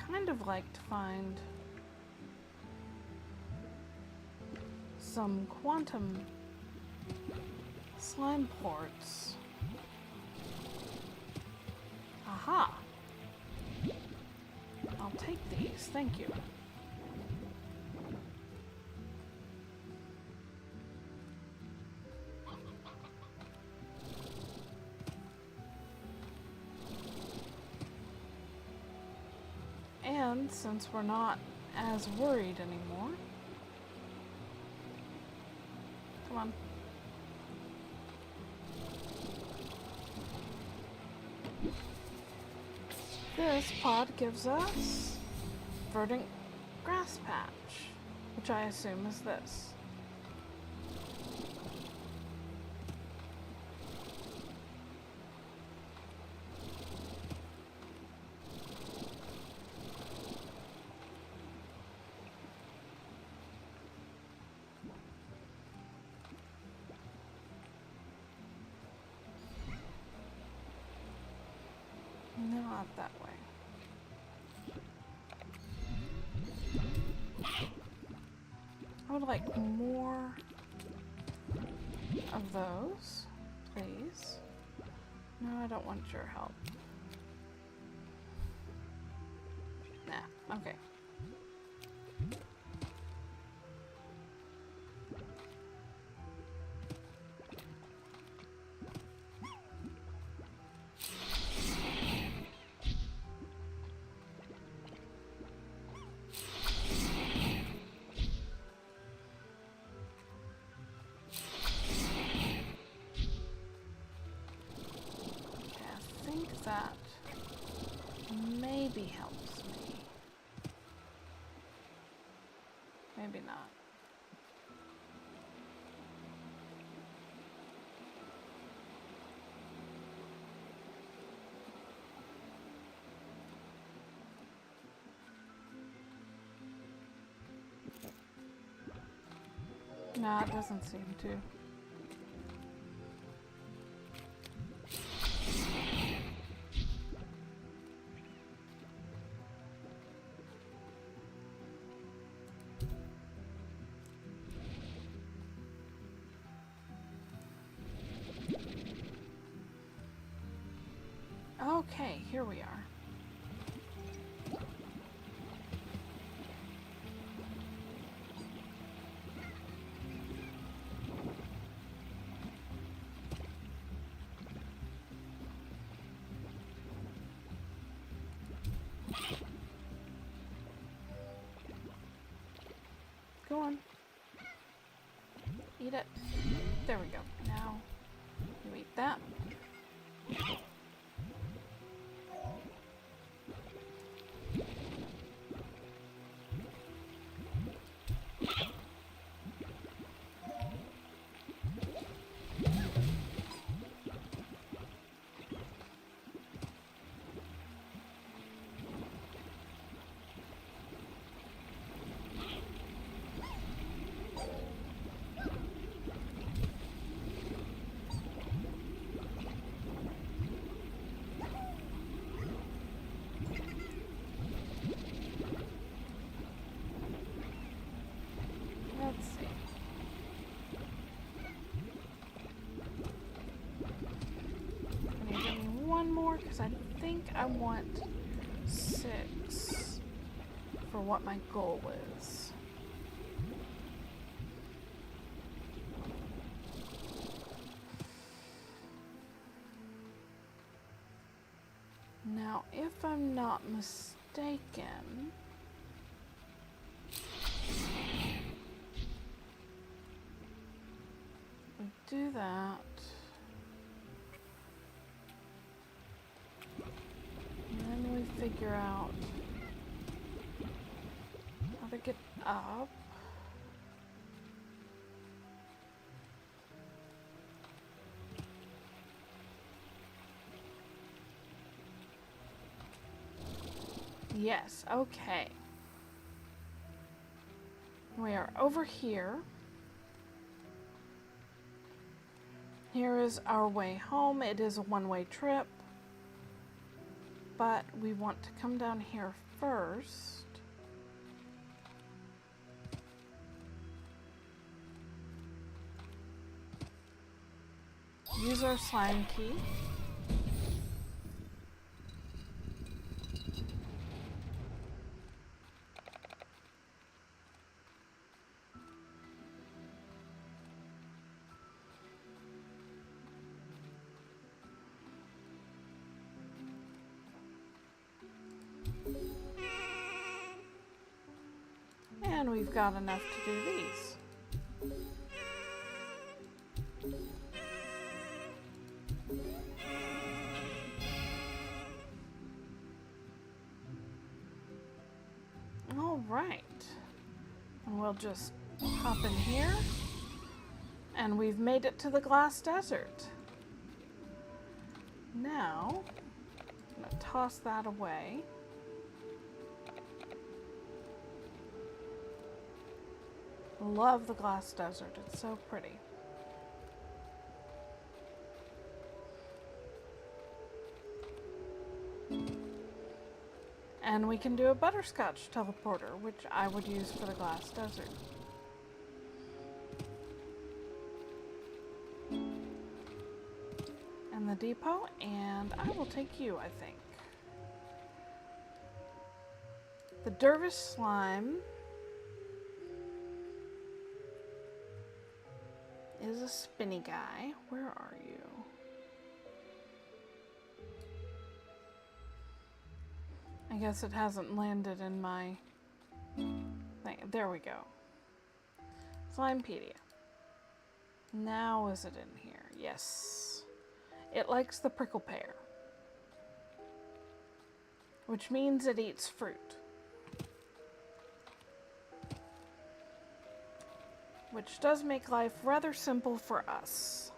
Speaker 1: Kind of like to find some quantum slime ports. Aha! I'll take these, thank you. And since we're not as worried anymore, Come on. This pod gives us verdant grass patch, which I assume is this. Not that way. I would like more of those, please. No, I don't want your help. Nah, okay. That maybe helps me. Maybe not. Nah, it doesn't seem to. Okay, here we are. Go on. Eat it. There we go. Now, you eat that. Let's see. Can you give me one more? Because I think I want 6 for what my goal is. Now, if I'm not mistaken, we do that, and then we figure out how to get up. Yes, okay. We are over here. Here is our way home. It is a one-way trip, but we want to come down here first. Use our slime key. And we've got enough to do these. right. And we'll just hop in here. And we've made it to the glass desert. Now, I'm going to toss that away. Love the glass desert. It's so pretty. And we can do a butterscotch teleporter, which I would use for the glass desert. And the depot, and I will take you, I think. The dervish slime is a spinny guy. Where are you? I guess it hasn't landed in my thing. There we go. Slimepedia. Now is it in here? Yes. It likes the prickle pear, which means it eats fruit. Which does make life rather simple for us.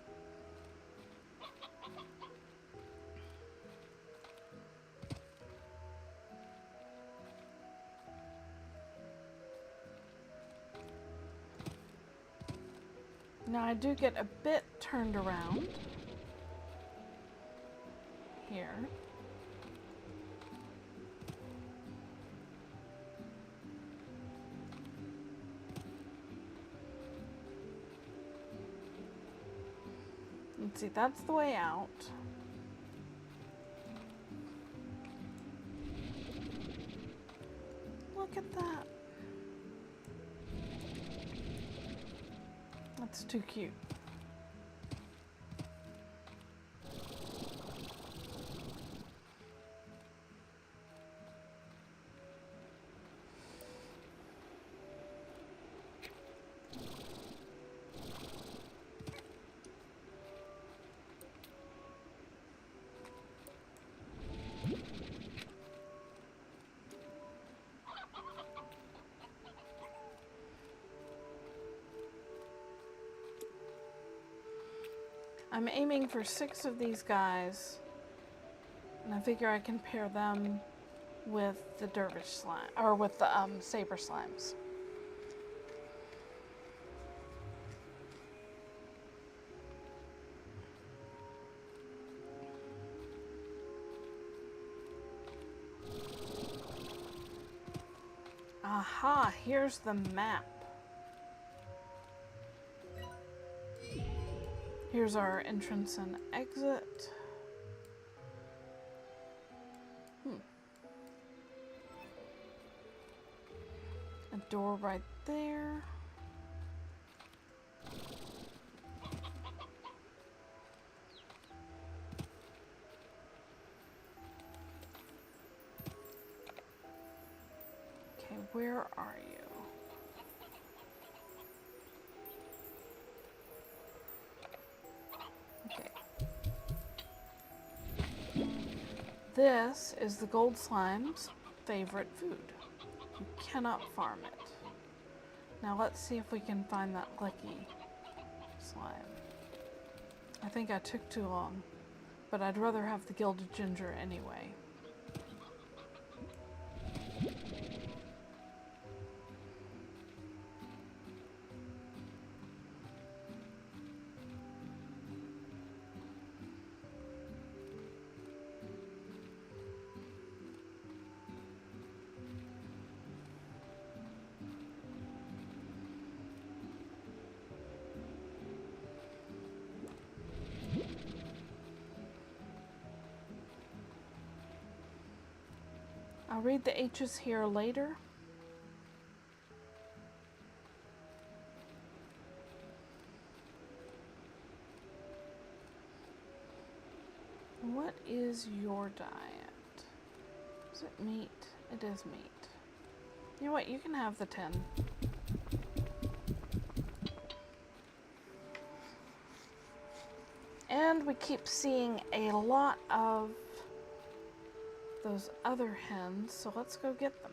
Speaker 1: Now I do get a bit turned around here. Let's see, that's the way out. Look at that. That's too cute. I'm aiming for 6 of these guys, and I figure I can pair them with the dervish slime, or with the saber slimes. Aha, here's the map. Here's our entrance and exit. A door right there. Okay, where are you? This is the gold slime's favorite food. You cannot farm it. Now let's see if we can find that lucky slime. I think I took too long, but I'd rather have the gilded ginger anyway. I'll read the H's here later. What is your diet? Is it meat? It is meat. You know what? You can have the 10. And we keep seeing a lot of those other hens, so let's go get them.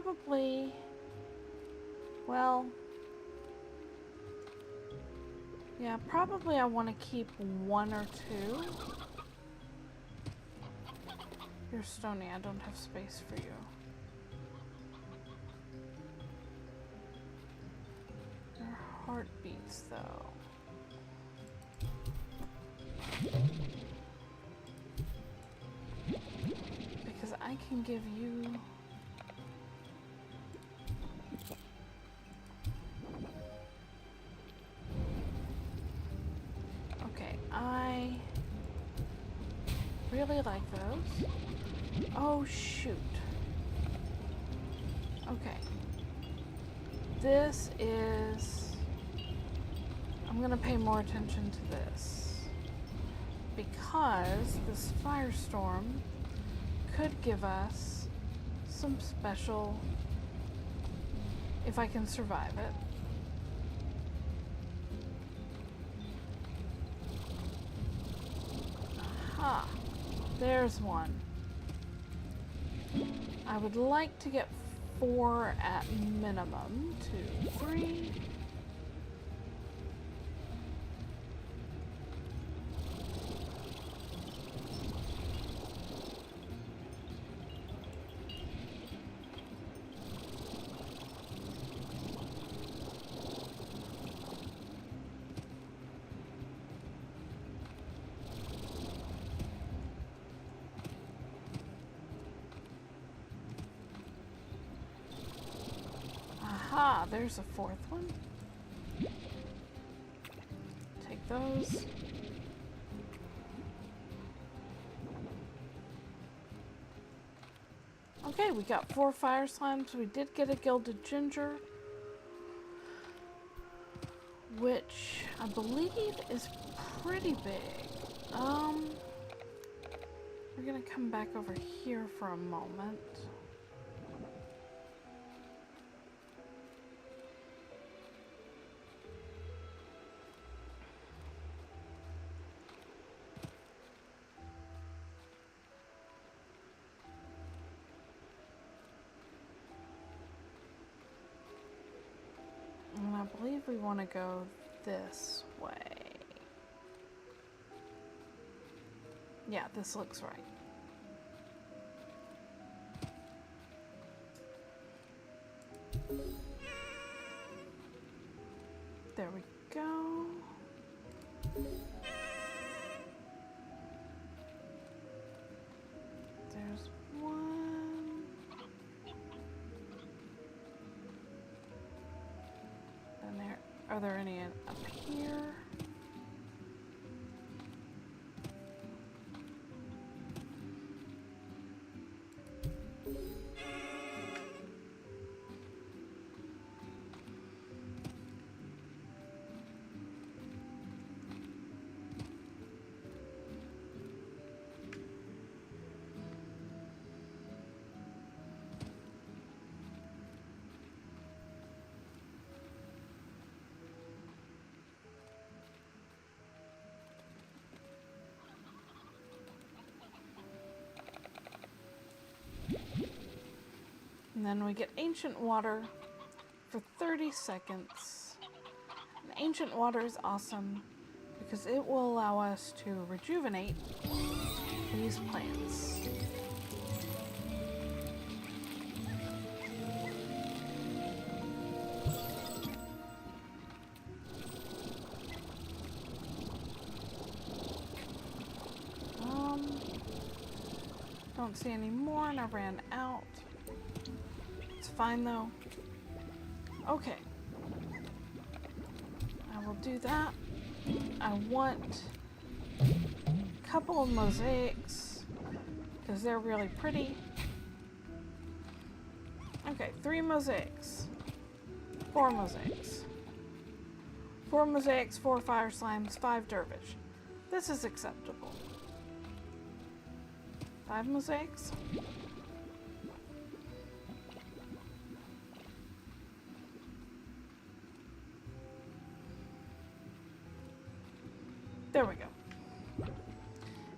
Speaker 1: probably, well, yeah, probably I want to keep one or two. You're stony, I don't have space for you. Your heart beats, though. Because I can give you... Okay, I really like those. Oh, shoot. Okay. This is... I'm gonna pay more attention to this. Because this firestorm could give us some special... if I can survive it. Aha! There's one. I would like to get 4 at minimum. 2, 3. Aha, there's a 4th one. Take those. Okay, we got 4 fire slimes. We did get a gilded ginger, which I believe is pretty big. We're gonna come back over here for a moment. And I believe we want to go this way. Yeah, this looks right. There we go. There's one. And there, are there any up here? And then we get ancient water for 30 seconds. And ancient water is awesome because it will allow us to rejuvenate these plants. Don't see any more and I ran out. It's fine though. Okay. I will do that. I want a couple of mosaics because they're really pretty. Okay, 3 mosaics. 4 mosaics. 4 mosaics, 4 fire slimes, 5 dervish. This is acceptable. 5 mosaics. There we go.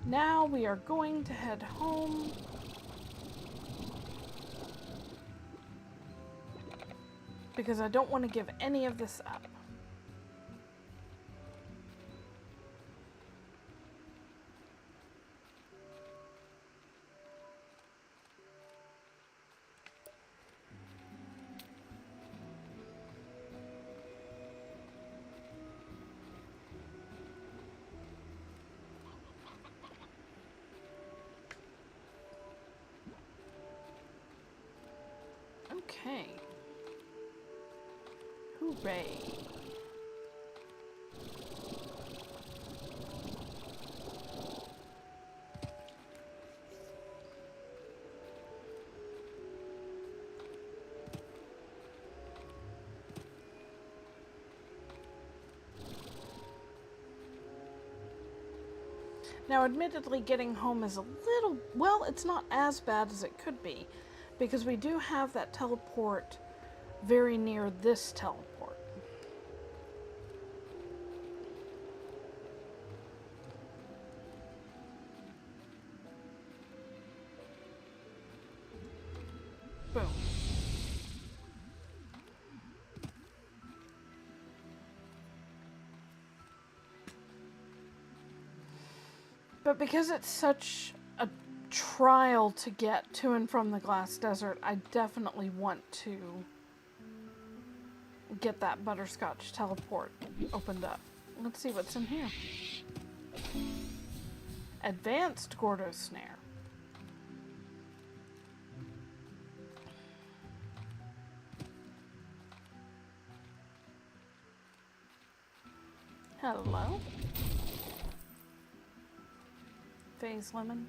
Speaker 1: Now we are going to head home. because I don't want to give any of this up. Okay. Hooray. Now, admittedly, getting home is a little, well, it's not as bad as it could be, because we do have that teleport very near this teleport. Boom. But because it's such a trial to get to and from the Glass Desert, I definitely want to get that butterscotch teleport opened up. Let's see what's in here. Advanced Gordo Snare. Hello. Phase Lemon.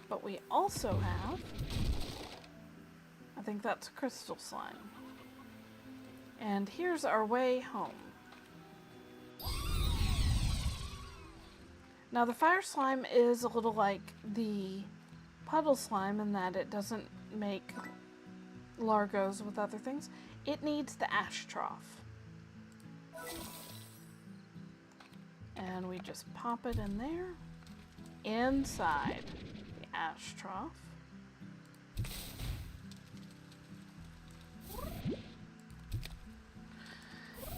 Speaker 1: But we also have, I think that's Crystal Slime. And here's our way home. Now the Fire Slime is a little like the Puddle Slime in that it doesn't make Largos with other things. It needs the Ash Trough. And we just pop it in there, inside the Ash Trough.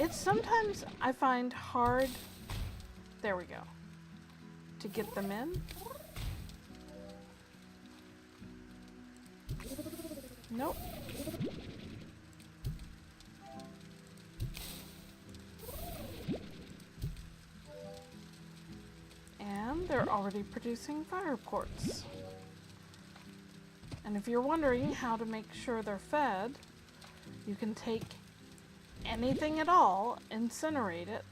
Speaker 1: It's sometimes, I find, hard, there we go, to get them in. Nope. And they're already producing fire ports. And if you're wondering how to make sure they're fed, you can take anything at all, incinerate it,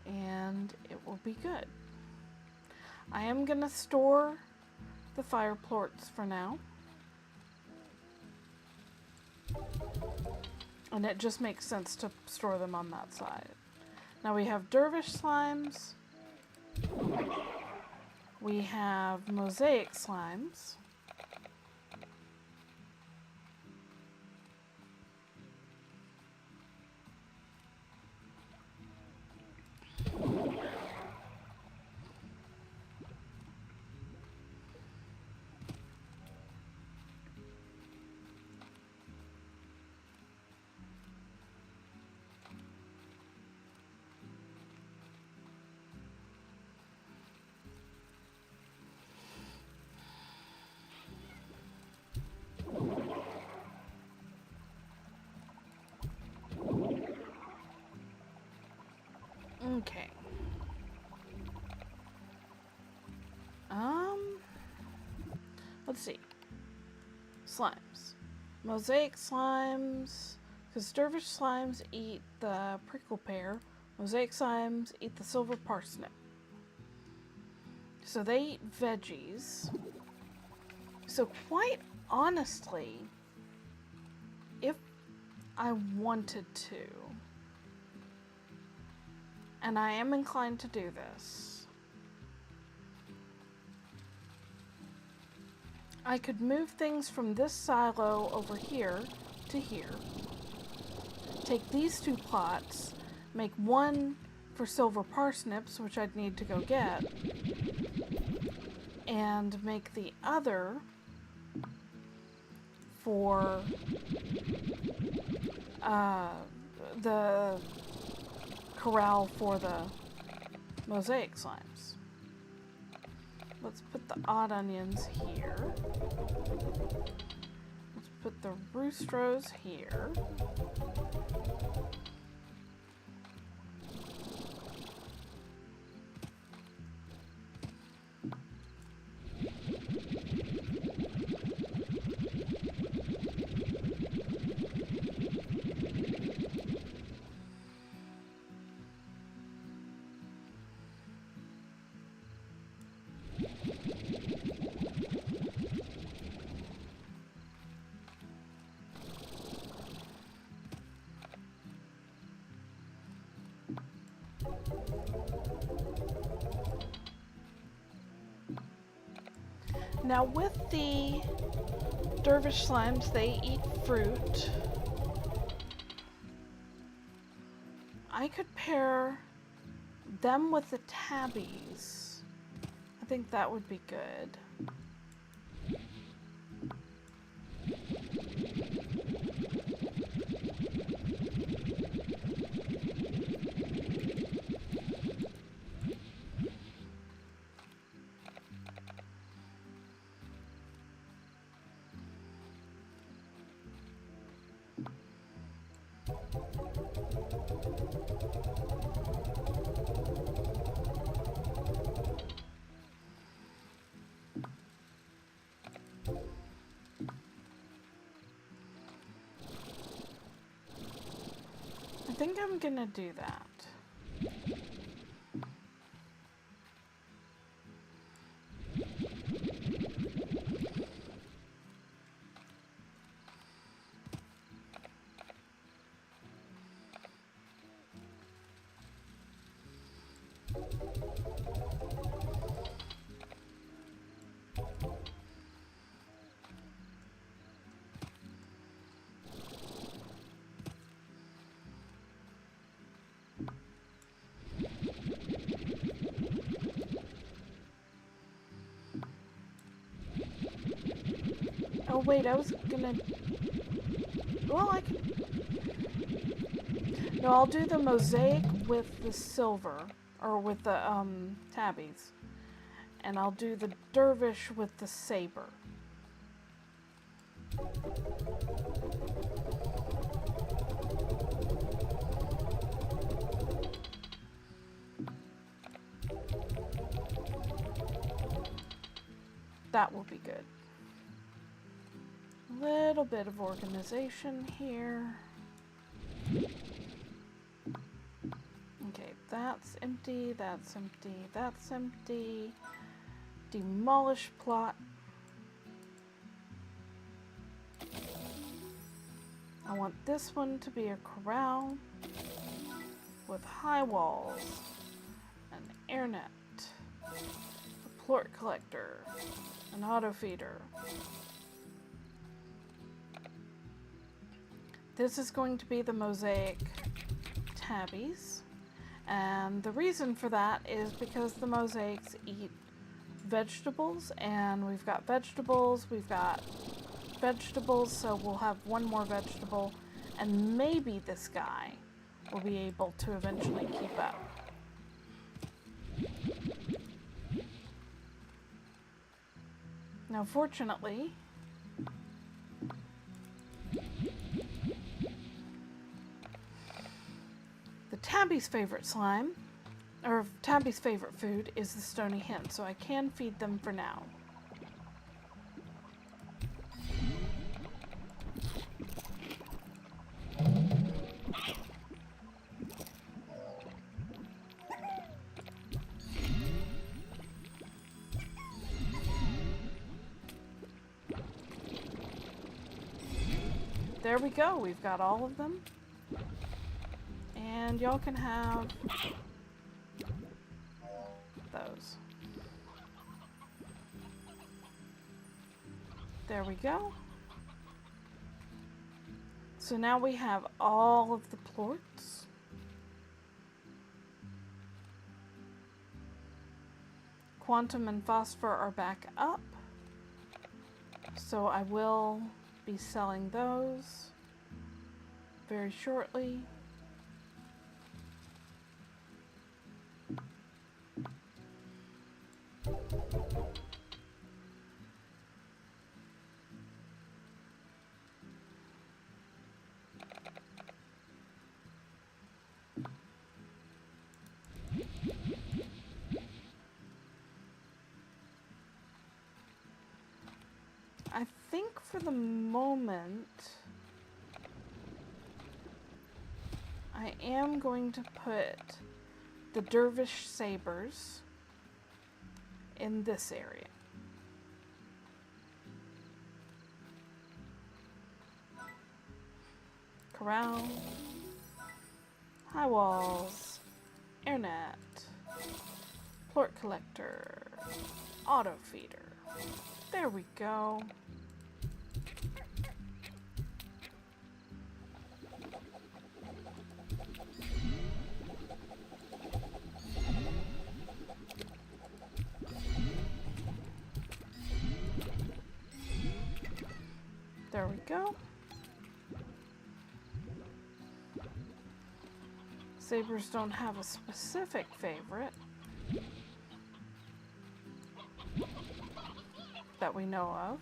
Speaker 1: and it will be good. I am gonna store the fire ports for now. And it just makes sense to store them on that side. Now we have Dervish Slimes. We have Mosaic Slimes. Okay. Let's see. Slimes. Mosaic Slimes, because Dervish Slimes eat the prickle pear. Mosaic Slimes eat the silver parsnip. So they eat veggies. So quite honestly, if I wanted to, and I am inclined to do this, I could move things from this silo over here to here, take these two pots, make one for silver parsnips, which I'd need to go get, and make the other for the corral for the mosaic slimes. Let's put the odd onions here. Let's put the roostros here. Now with the dervish slimes, they eat fruit. I could pair them with the tabbies. I think that would be good. I think I'm gonna do that. Oh wait, I was gonna... Well, I can... No, I'll do the mosaic with the silver, or with the tabbies. And I'll do the dervish with the saber. That will be good. A little bit of organization here. Okay, that's empty, that's empty, that's empty. Demolish plot. I want this one to be a corral with high walls, an air net, a plort collector, an auto feeder. This is going to be the mosaic tabbies, and the reason for that is because the mosaics eat vegetables, and we've got vegetables, so we'll have one more vegetable, and maybe this guy will be able to eventually keep up. Now, fortunately, the tabby's favorite slime, or tabby's favorite food, is the stony hen, so I can feed them for now. There we go, we've got all of them. And y'all can have those. There we go. So now we have all of the plorts. Quantum and Phosphor are back up, so I will be selling those very shortly. I think for the moment, I am going to put the Dervish Sabers in this area. Corral, high walls, airnet, plort collector, auto feeder. There we go. There we go. Sabers don't have a specific favorite that we know of.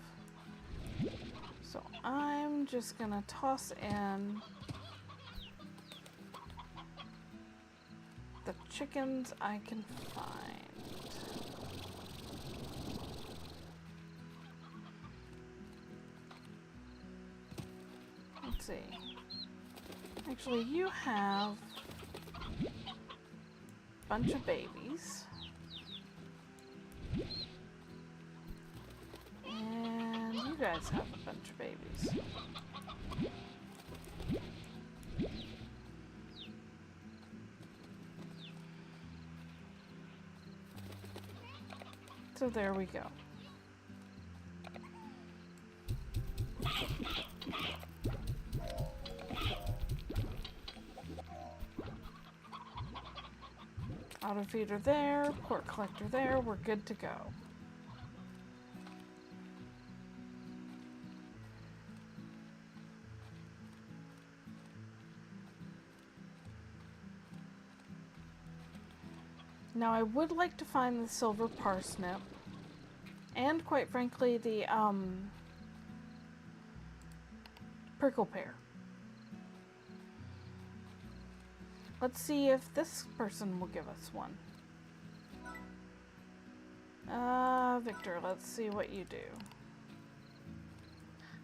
Speaker 1: So I'm just gonna toss in the chickens I can find. Let's see. Actually, you have a bunch of babies. And you guys have a bunch of babies. So there we go. Auto feeder there, port collector there, we're good to go. Now I would like to find the silver parsnip, and quite frankly the prickle pear. Let's see if this person will give us one. Victor, let's see what you do.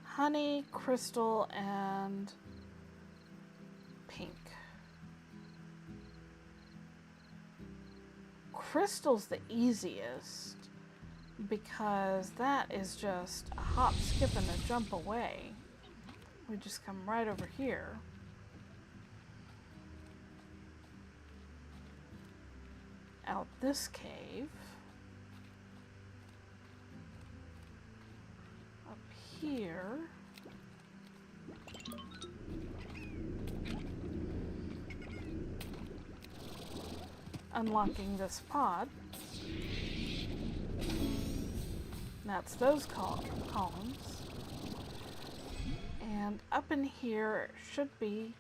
Speaker 1: Honey, crystal, and pink. Crystal's the easiest because that is just a hop, skip, and a jump away. We just come right over here. Out this cave. Up here. Unlocking this pod. That's those columns. And up in here should be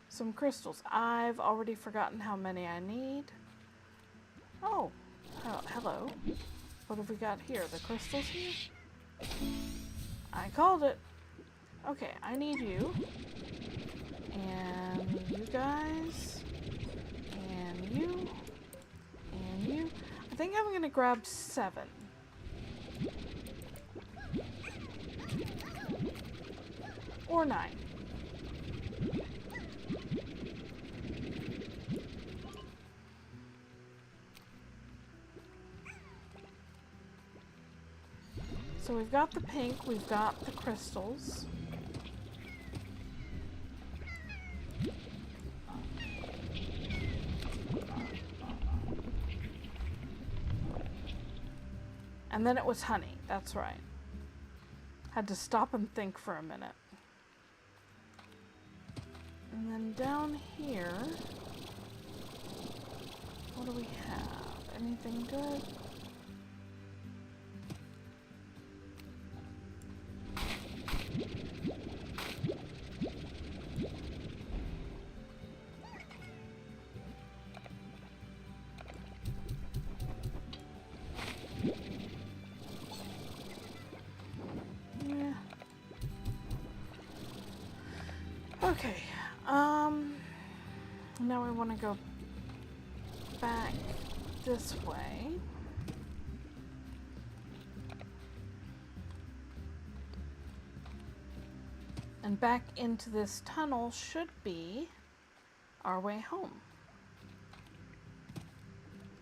Speaker 1: some crystals. I've already forgotten how many I need. Oh, hello. What have we got here? The crystals here? I called it. Okay, I need you. And you guys. And you. And you. I think I'm gonna grab 7. Or 9. So we've got the pink, we've got the crystals. And then it was honey, that's right. Had to stop and think for a minute. And then down here, what do we have? Anything good? Okay, now we want to go back this way. And back into this tunnel should be our way home.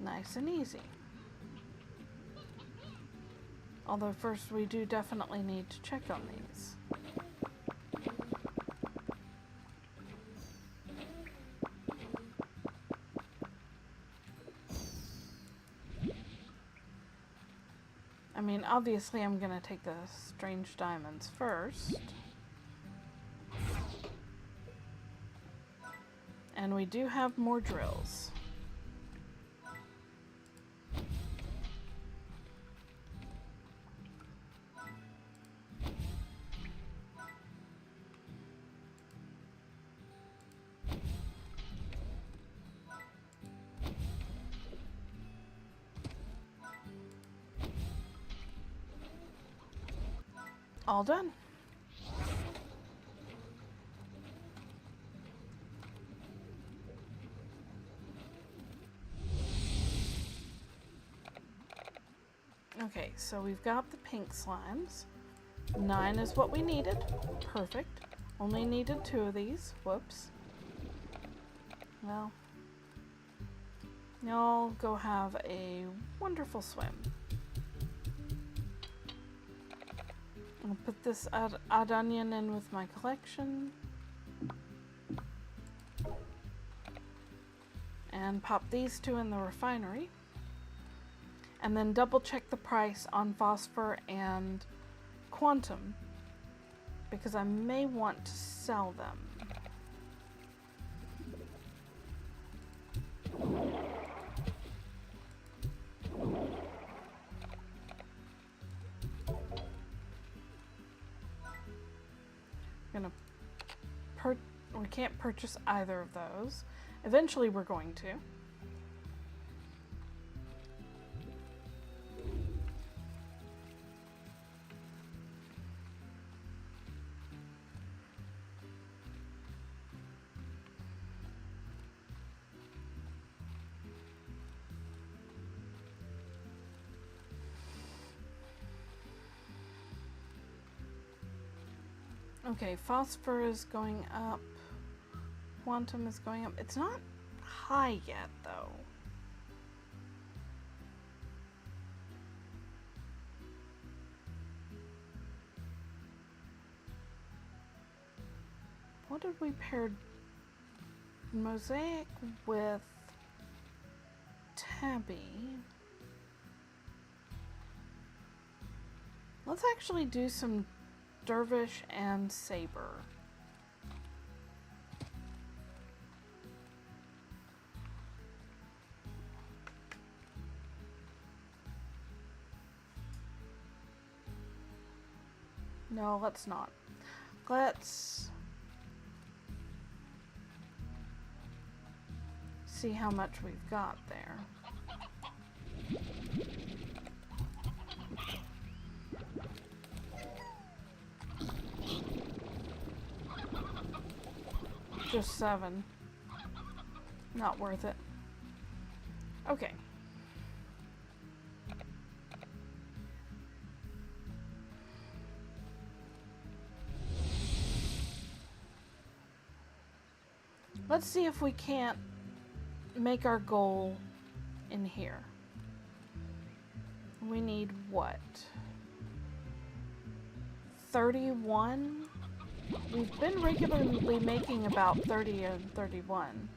Speaker 1: Nice and easy. Although first we do definitely need to check on these. I mean, obviously I'm gonna take the strange diamonds first. And we do have more drills. All done. Okay, so we've got the pink slimes. 9 is what we needed. Perfect. Only needed 2 of these. Whoops. Well, y'all go have a wonderful swim. I'll put this odd onion in with my collection. And pop these 2 in the refinery. And then double check the price on phosphor and quantum, because I may want to sell them. We can't purchase either of those. Eventually we're going to. Okay, phosphor is going up. Quantum is going up. It's not high yet, though. What did we pair Mosaic with? Tabby. Let's actually do some Dervish and Saber. No, let's not. Let's see how much we've got there. Just 7. Not worth it. Okay. Let's see if we can't make our goal in here. We need what? 31? We've been regularly making about 30 and 31.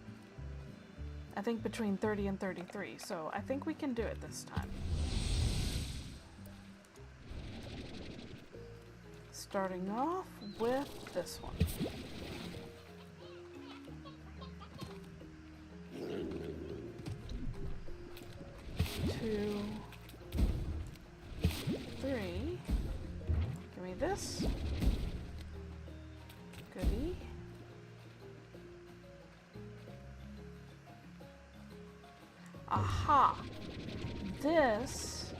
Speaker 1: I think between 30 and 33, so I think we can do it this time. Starting off with this one. 2, 3. Give me this. Goodie. Aha! This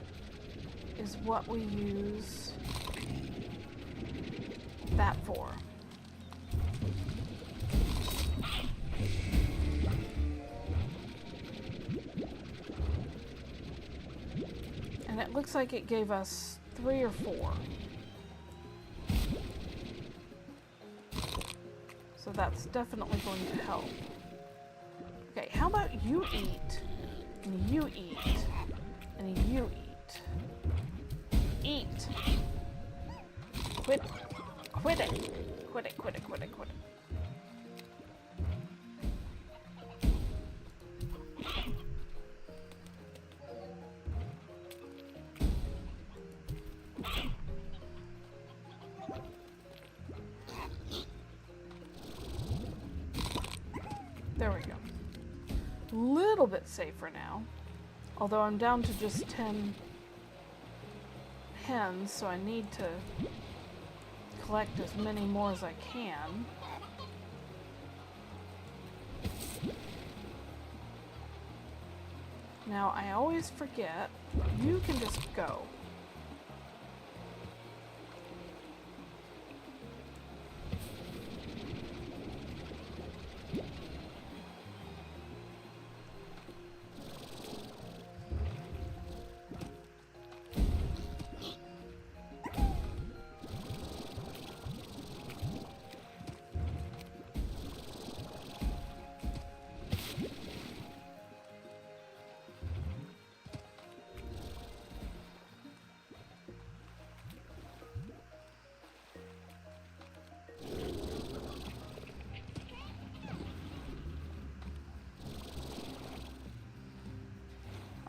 Speaker 1: is what we use that for. looks like it gave us 3 or 4. So that's definitely going to help. Okay, how about you eat, and you eat, and you eat. Eat. Quit. Quit it. Quit it, quit it, quit it, quit it. There we go. A little bit safer now. Although I'm down to just 10 hens, so I need to collect as many more as I can. Now, I always forget, you can just go.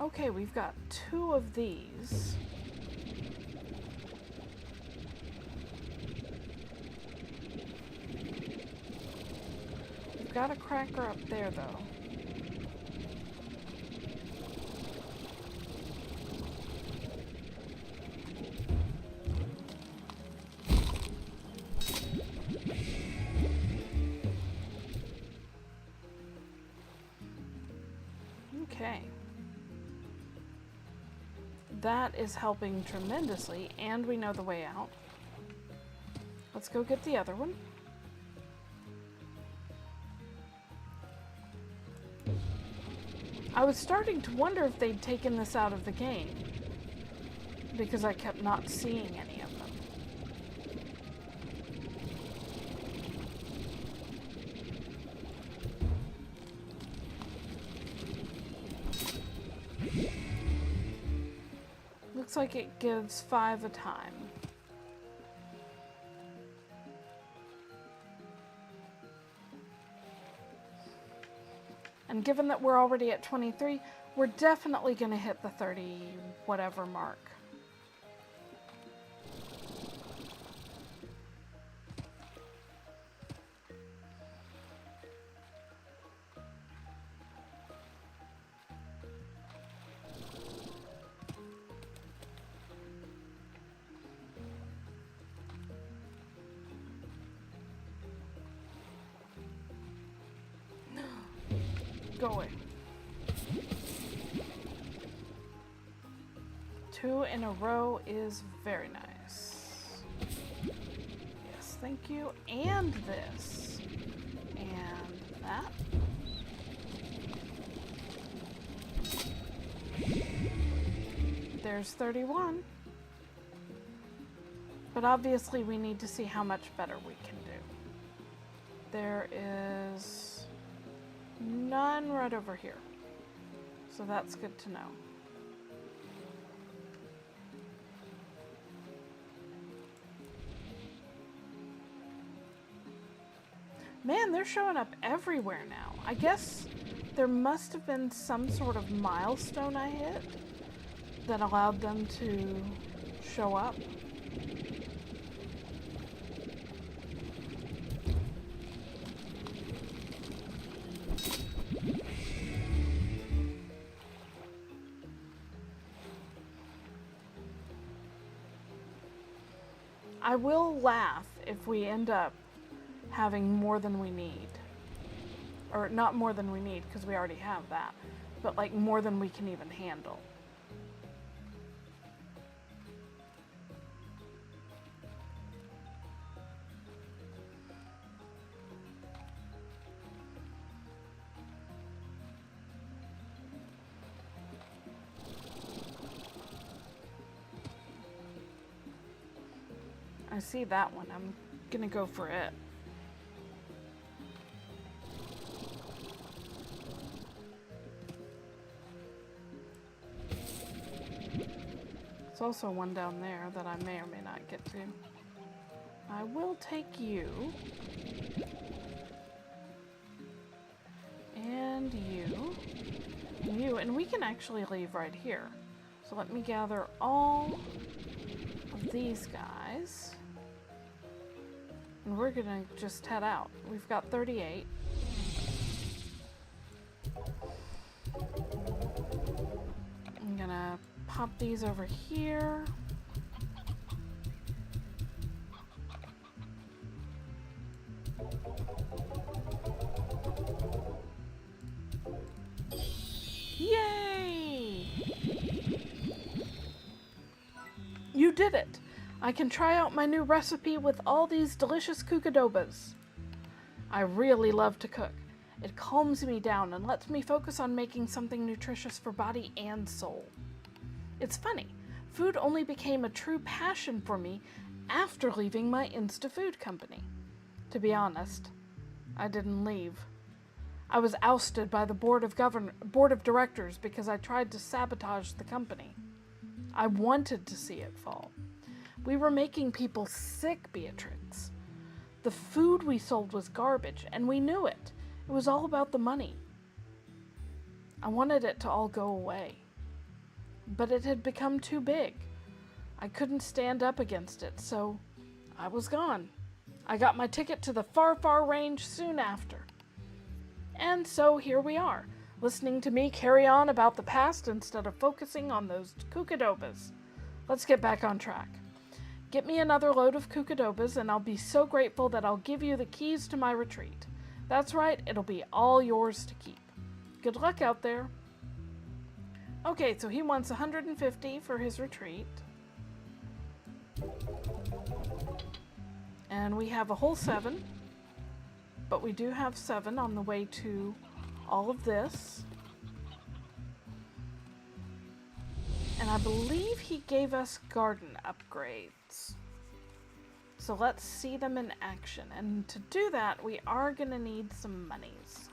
Speaker 1: Okay, we've got 2 of these. We've got a cracker up there, though. Okay. That is helping tremendously, and we know the way out. Let's go get the other one. I was starting to wonder if they'd taken this out of the game, because I kept not seeing any of them. Looks like it gives 5 a time. And given that we're already at 23, we're definitely going to hit the 30 whatever mark. Go away. 2 in a row is very nice. Yes, thank you. And this. And that. There's 31. But obviously we need to see how much better we can do. There is none right over here. So that's good to know. Man, they're showing up everywhere now. I guess there must have been some sort of milestone I hit that allowed them to show up. I will laugh if we end up having more than we need. Or not more than we need, because we already have that. But like more than we can even handle. see that one. I'm gonna go for it. There's also one down there that I may or may not get to. I will take you. And you. And you. And we can actually leave right here. So let me gather all of these guys. And we're gonna just head out. We've got 38. I'm gonna pop these over here. Yay! You did it! I can try out my new recipe with all these delicious cucadobas. I really love to cook. It calms me down and lets me focus on making something nutritious for body and soul. It's funny, food only became a true passion for me after leaving my Insta-food company. To be honest, I didn't leave. I was ousted by the board of directors because I tried to sabotage the company. I wanted to see it fall. We were making people sick, Beatrix. The food we sold was garbage, and we knew it. It was all about the money. I wanted it to all go away. But it had become too big. I couldn't stand up against it, so I was gone. I got my ticket to the far, far range soon after. And so here we are, listening to me carry on about the past instead of focusing on those cucadobas. Let's get back on track. Get me another load of cucadobas, and I'll be so grateful that I'll give you the keys to my retreat. That's right, it'll be all yours to keep. Good luck out there. Okay, so he wants 150 for his retreat. And we have a whole 7. But we do have 7 on the way to all of this. And I believe he gave us garden upgrades. So let's see them in action. And to do that, we are going to need some monies.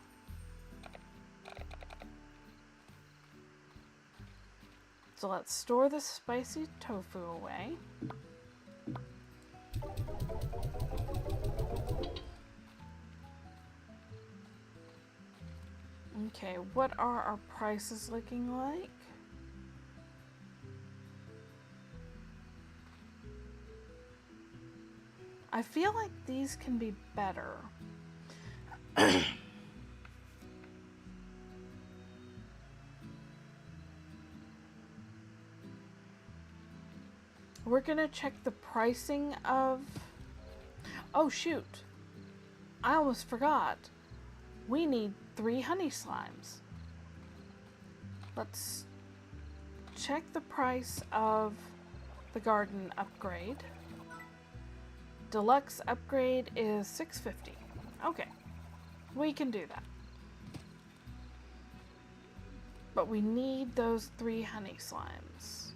Speaker 1: So let's store the spicy tofu away. Okay, what are our prices looking like? I feel like these can be better. We're gonna check the pricing of... Oh shoot! I almost forgot. We need 3 honey slimes. Let's check the price of the garden upgrade. Deluxe upgrade is $6.50. Okay, we can do that. But we need those 3 honey slimes.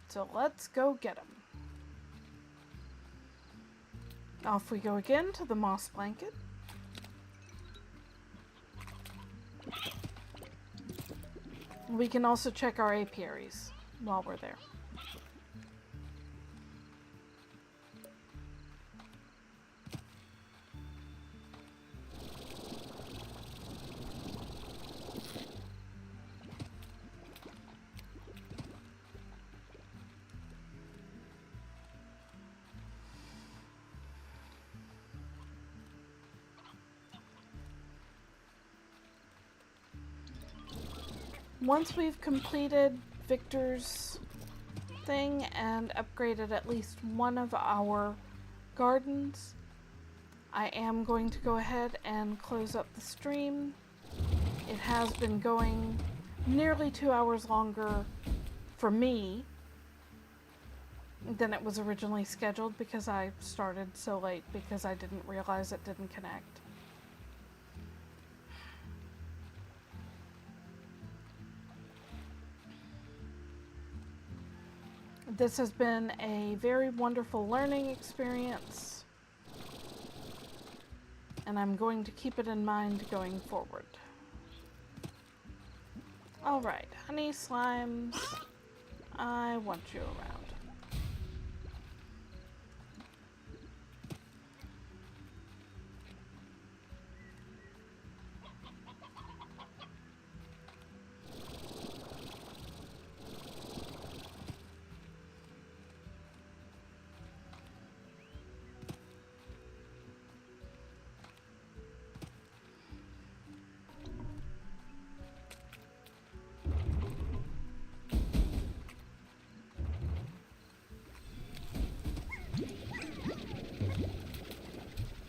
Speaker 1: So let's go get them. Off we go again to the moss blanket. We can also check our apiaries while we're there. Once we've completed Victor's thing and upgraded at least one of our gardens, I am going to go ahead and close up the stream. It has been going nearly 2 hours longer for me than it was originally scheduled because I started so late because I didn't realize it didn't connect. This has been a very wonderful learning experience, and I'm going to keep it in mind going forward. Alright, honey slimes, I want you around.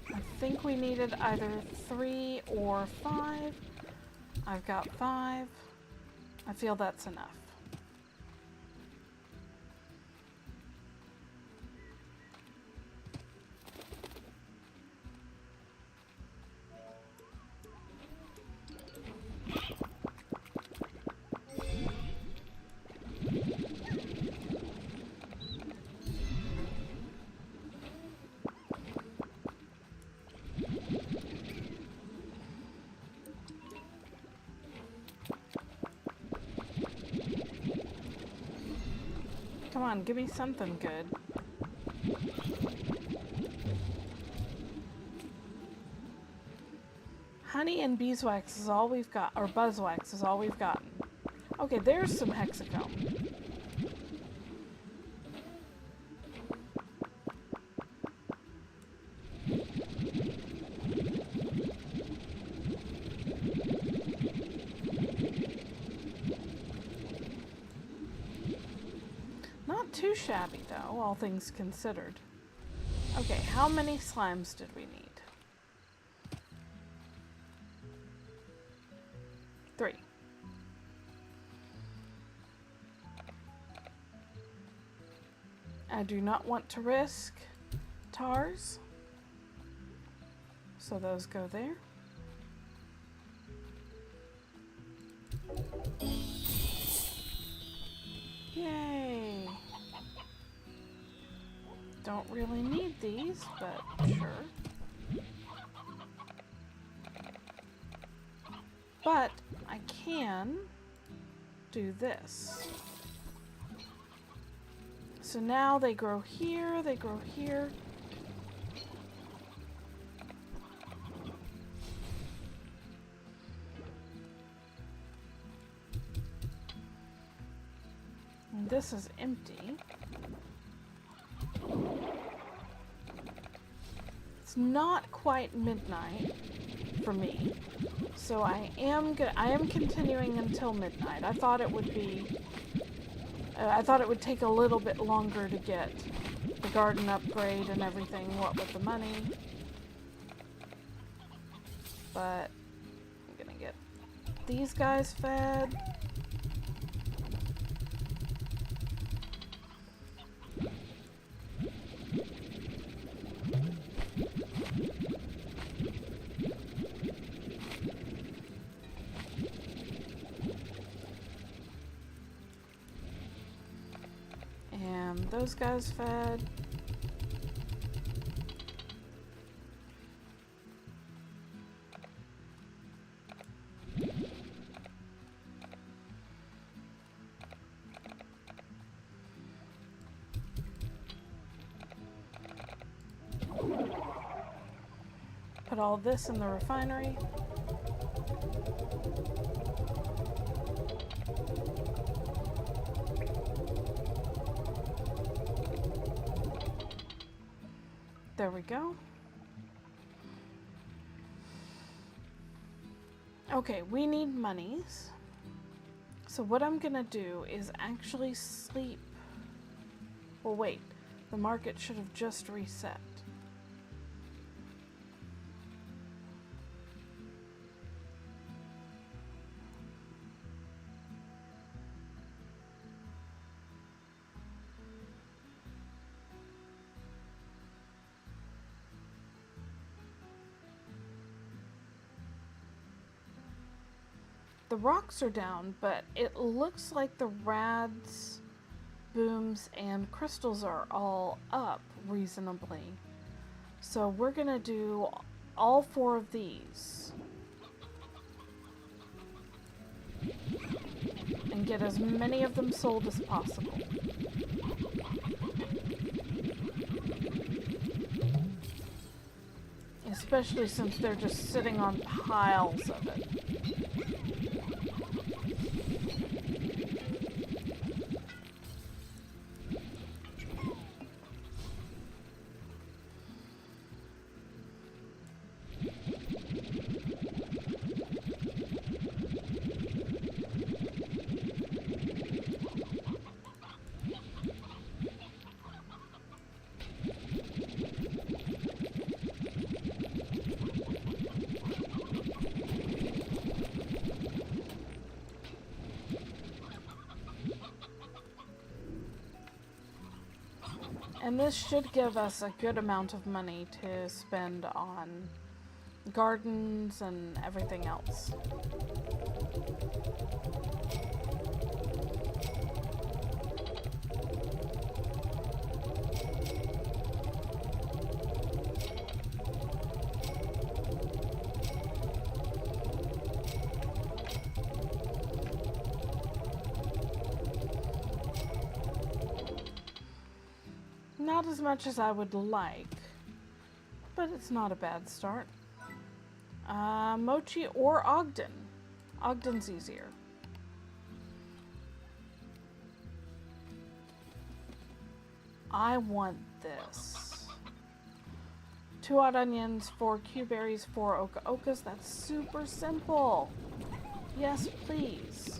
Speaker 1: I think we needed either 3 or 5. I've got 5. I feel that's enough. Come on, give me something good. Honey and beeswax is all we've got, or buzzwax is all we've gotten. Okay, there's some hexacomb. Not too shabby though, all things considered. Okay, how many slimes did we need? 3. I do not want to risk tars, so those go there. Yay! Don't really need these, but sure. But I can do this. So now they grow here, they grow here. And this is empty. It's not quite midnight for me. So I am continuing until midnight. I thought it would take a little bit longer to get the garden upgrade and everything, what with the money. But I'm gonna get these guys fed. Those guys fed. Put all this in the refinery. There we go. Okay, we need monies. So what I'm gonna do is actually sleep. Well, wait. The market should have just reset. The rocks are down, but it looks like the rads booms and crystals are all up reasonably. So we're gonna do all 4 of these and get as many of them sold as possible. Especially since they're just sitting on piles of it. And this should give us a good amount of money to spend on gardens and everything else. Not as much as I would like, but it's not a bad start. Mochi or Ogden. Ogden's easier. I want this. 2 odd onions, 4 Q-berries, 4 oka-okas. That's super simple. Yes, please.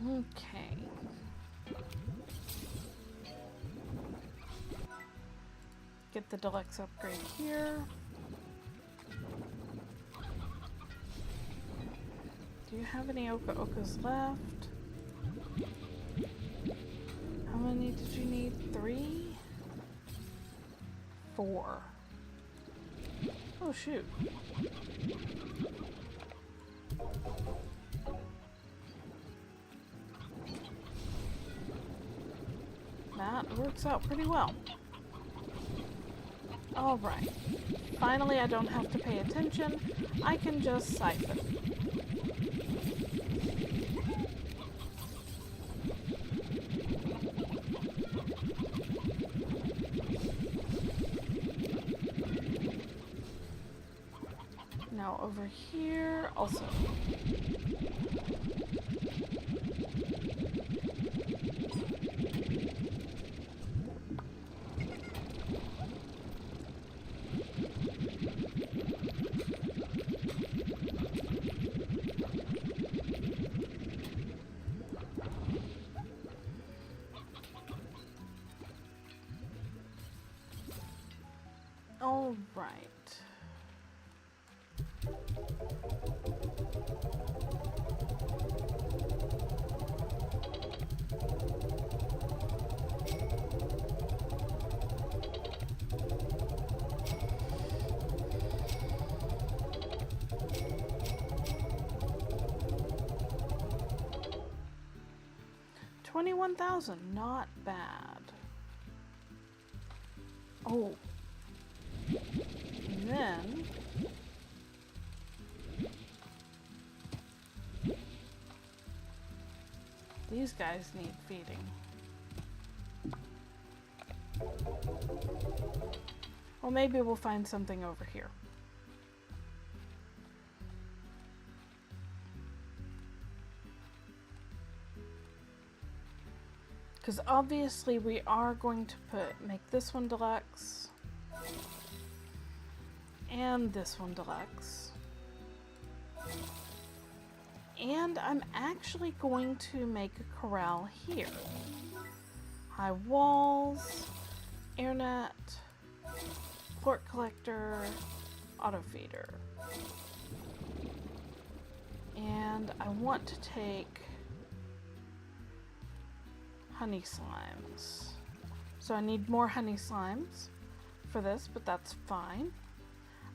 Speaker 1: Okay. Get the deluxe upgrade here. Do you have any oka-okas left? How many did you need? 3? 4. Oh shoot. That works out pretty well. Alright. Finally, I don't have to pay attention. I can just siphon. Now over here, also. All right. 21,000, not bad. Oh. And then these guys need feeding. Well, maybe we'll find something over here. Because obviously we are going to make this one deluxe and this one deluxe. And I'm actually going to make a corral here. High walls, air net, port collector, auto feeder. And I want to take honey slimes. So I need more honey slimes for this, but that's fine.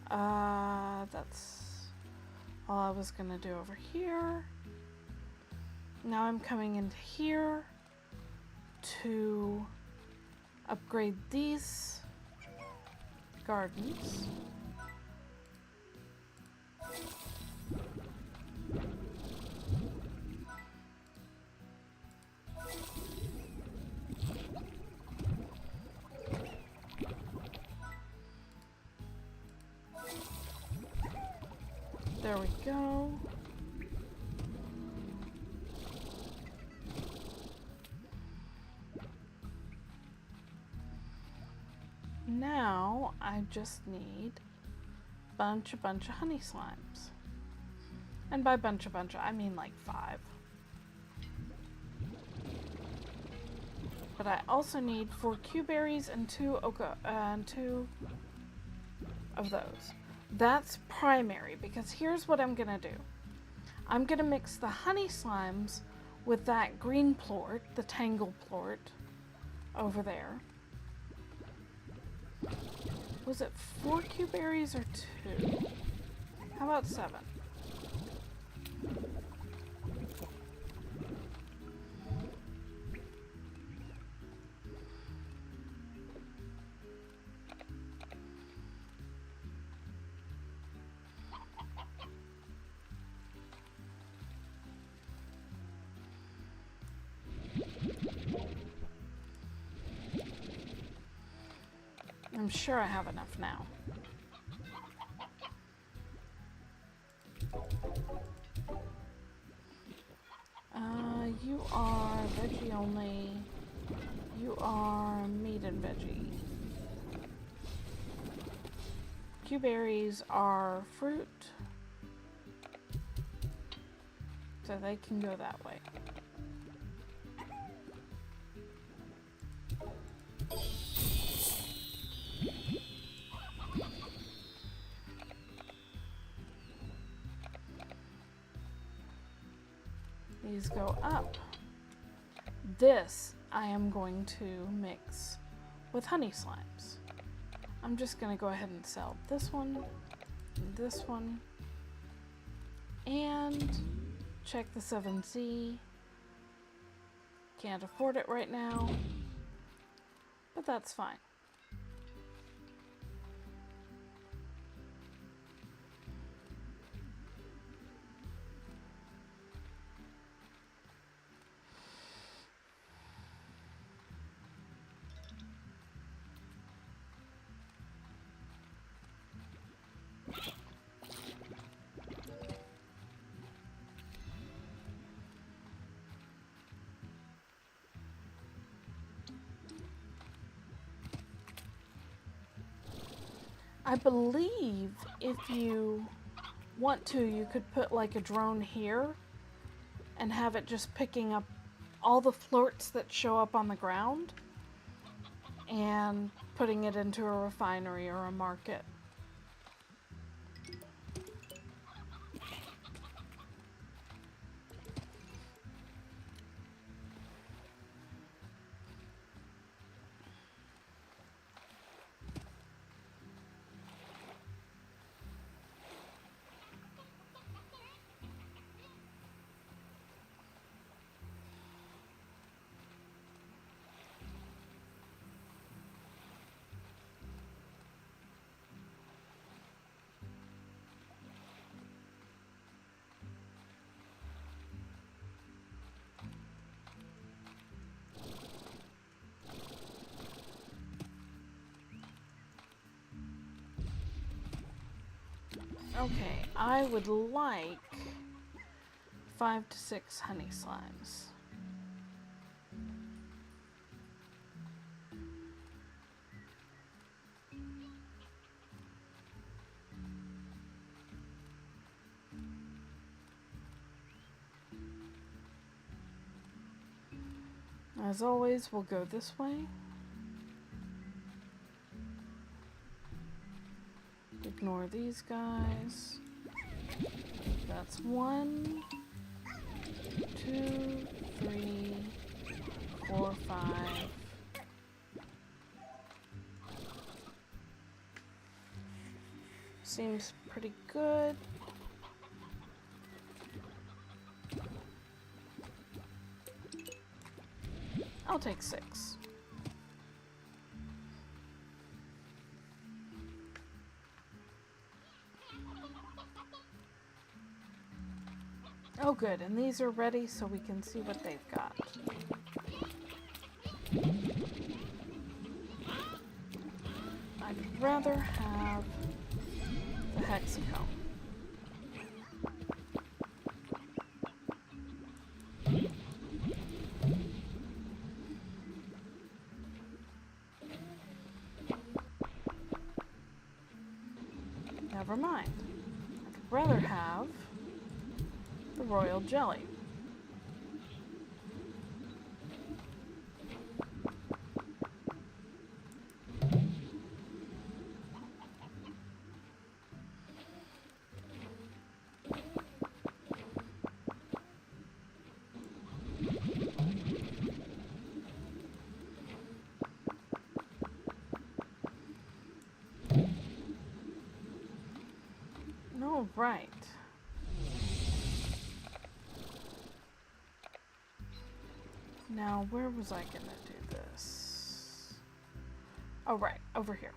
Speaker 1: That's all I was gonna do over here. Now I'm coming into here to upgrade these gardens. There we go. Now I just need a bunch of honey slimes. And by bunch, I mean like 5. But I also need 4 Q-berries and 2 of those. That's primary, because here's what I'm gonna do. I'm gonna mix the honey slimes with that green plort, the tangle plort, over there. Was it 4 Q-berries or 2? How about 7? I'm sure I have enough now. You are veggie only. You are meat and veggie. Q-berries are fruit, so they can go that way. These go up. This I am going to mix with honey slimes. I'm just going to go ahead and sell this one, and check the 7Z. Can't afford it right now, but that's fine. I believe if you want to, you could put like a drone here and have it just picking up all the florts that show up on the ground and putting it into a refinery or a market. Okay, I would like 5 to 6 honey slimes. As always, we'll go this way. Ignore these guys. That's 1, 2, 3, 4, 5. Seems pretty good. I'll take 6. Oh good, and these are ready so we can see what they've got. I'd rather have the hexacomb. Never mind. I'd rather have the royal jelly. All right. Now, where was I gonna do this? Oh, right, over here.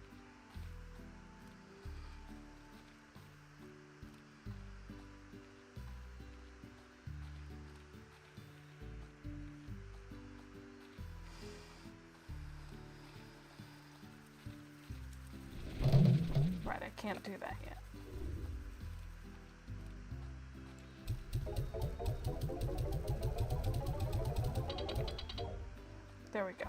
Speaker 1: Right, I can't do that yet. There we go.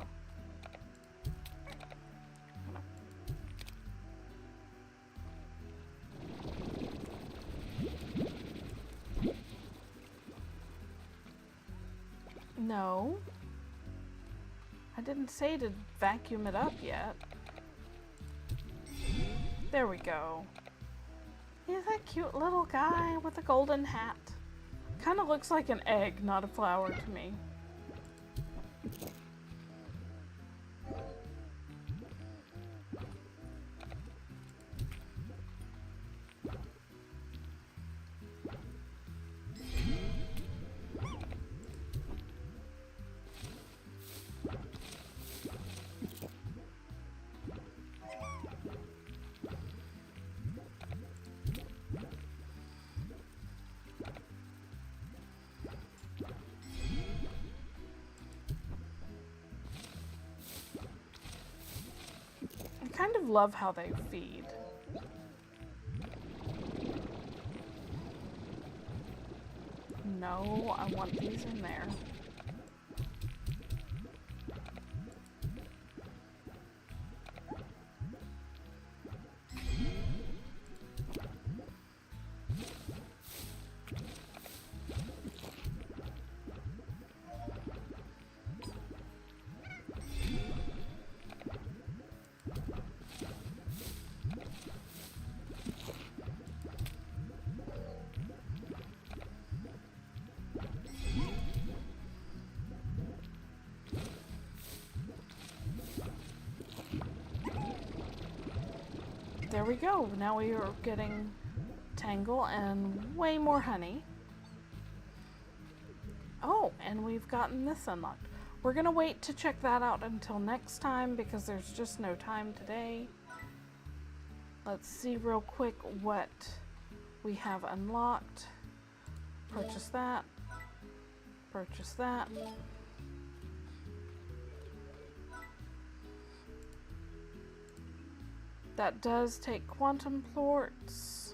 Speaker 1: No. I didn't say to vacuum it up yet. There we go. He's that cute little guy with a golden hat. Kind of looks like an egg, not a flower to me. I kind of love how they feed. No, I want these in there. There we go. Now we are getting tangle and way more honey. Oh, and we've gotten this unlocked. We're gonna wait to check that out until next time because there's just no time today. Let's see real quick what we have unlocked. Purchase that. Purchase that. That does take quantum plorts.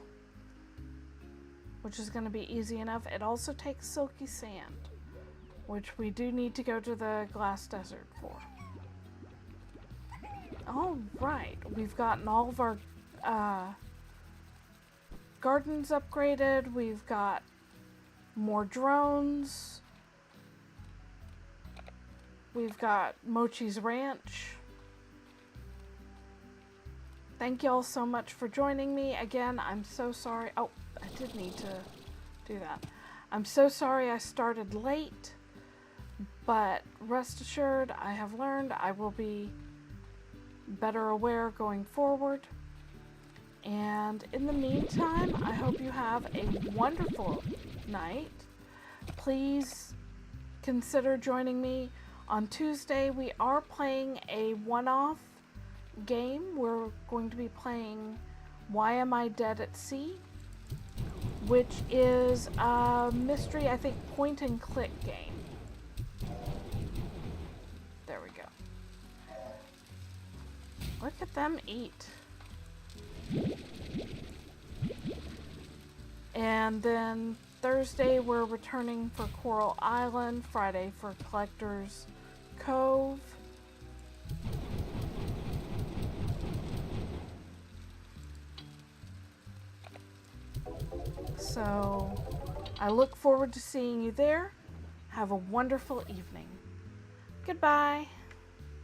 Speaker 1: which is going to be easy enough. It also takes silky sand, which we do need to go to the glass desert for. All right, we've gotten all of our gardens upgraded. We've got more drones. We've got Mochi's ranch. Thank y'all so much for joining me. Again, I'm so sorry. Oh, I did need to do that. I'm so sorry I started late, but rest assured I have learned. I will be better aware going forward. And in the meantime, I hope you have a wonderful night. Please consider joining me on Tuesday. We are playing a one-off game. We're going to be playing Why Am I Dead at Sea, which is a mystery, I think, point and click game. There we go. Look at them eat. And then Thursday we're returning for Coral Island, Friday for Collector's Cove. So I look forward to seeing you there. Have a wonderful evening. Goodbye.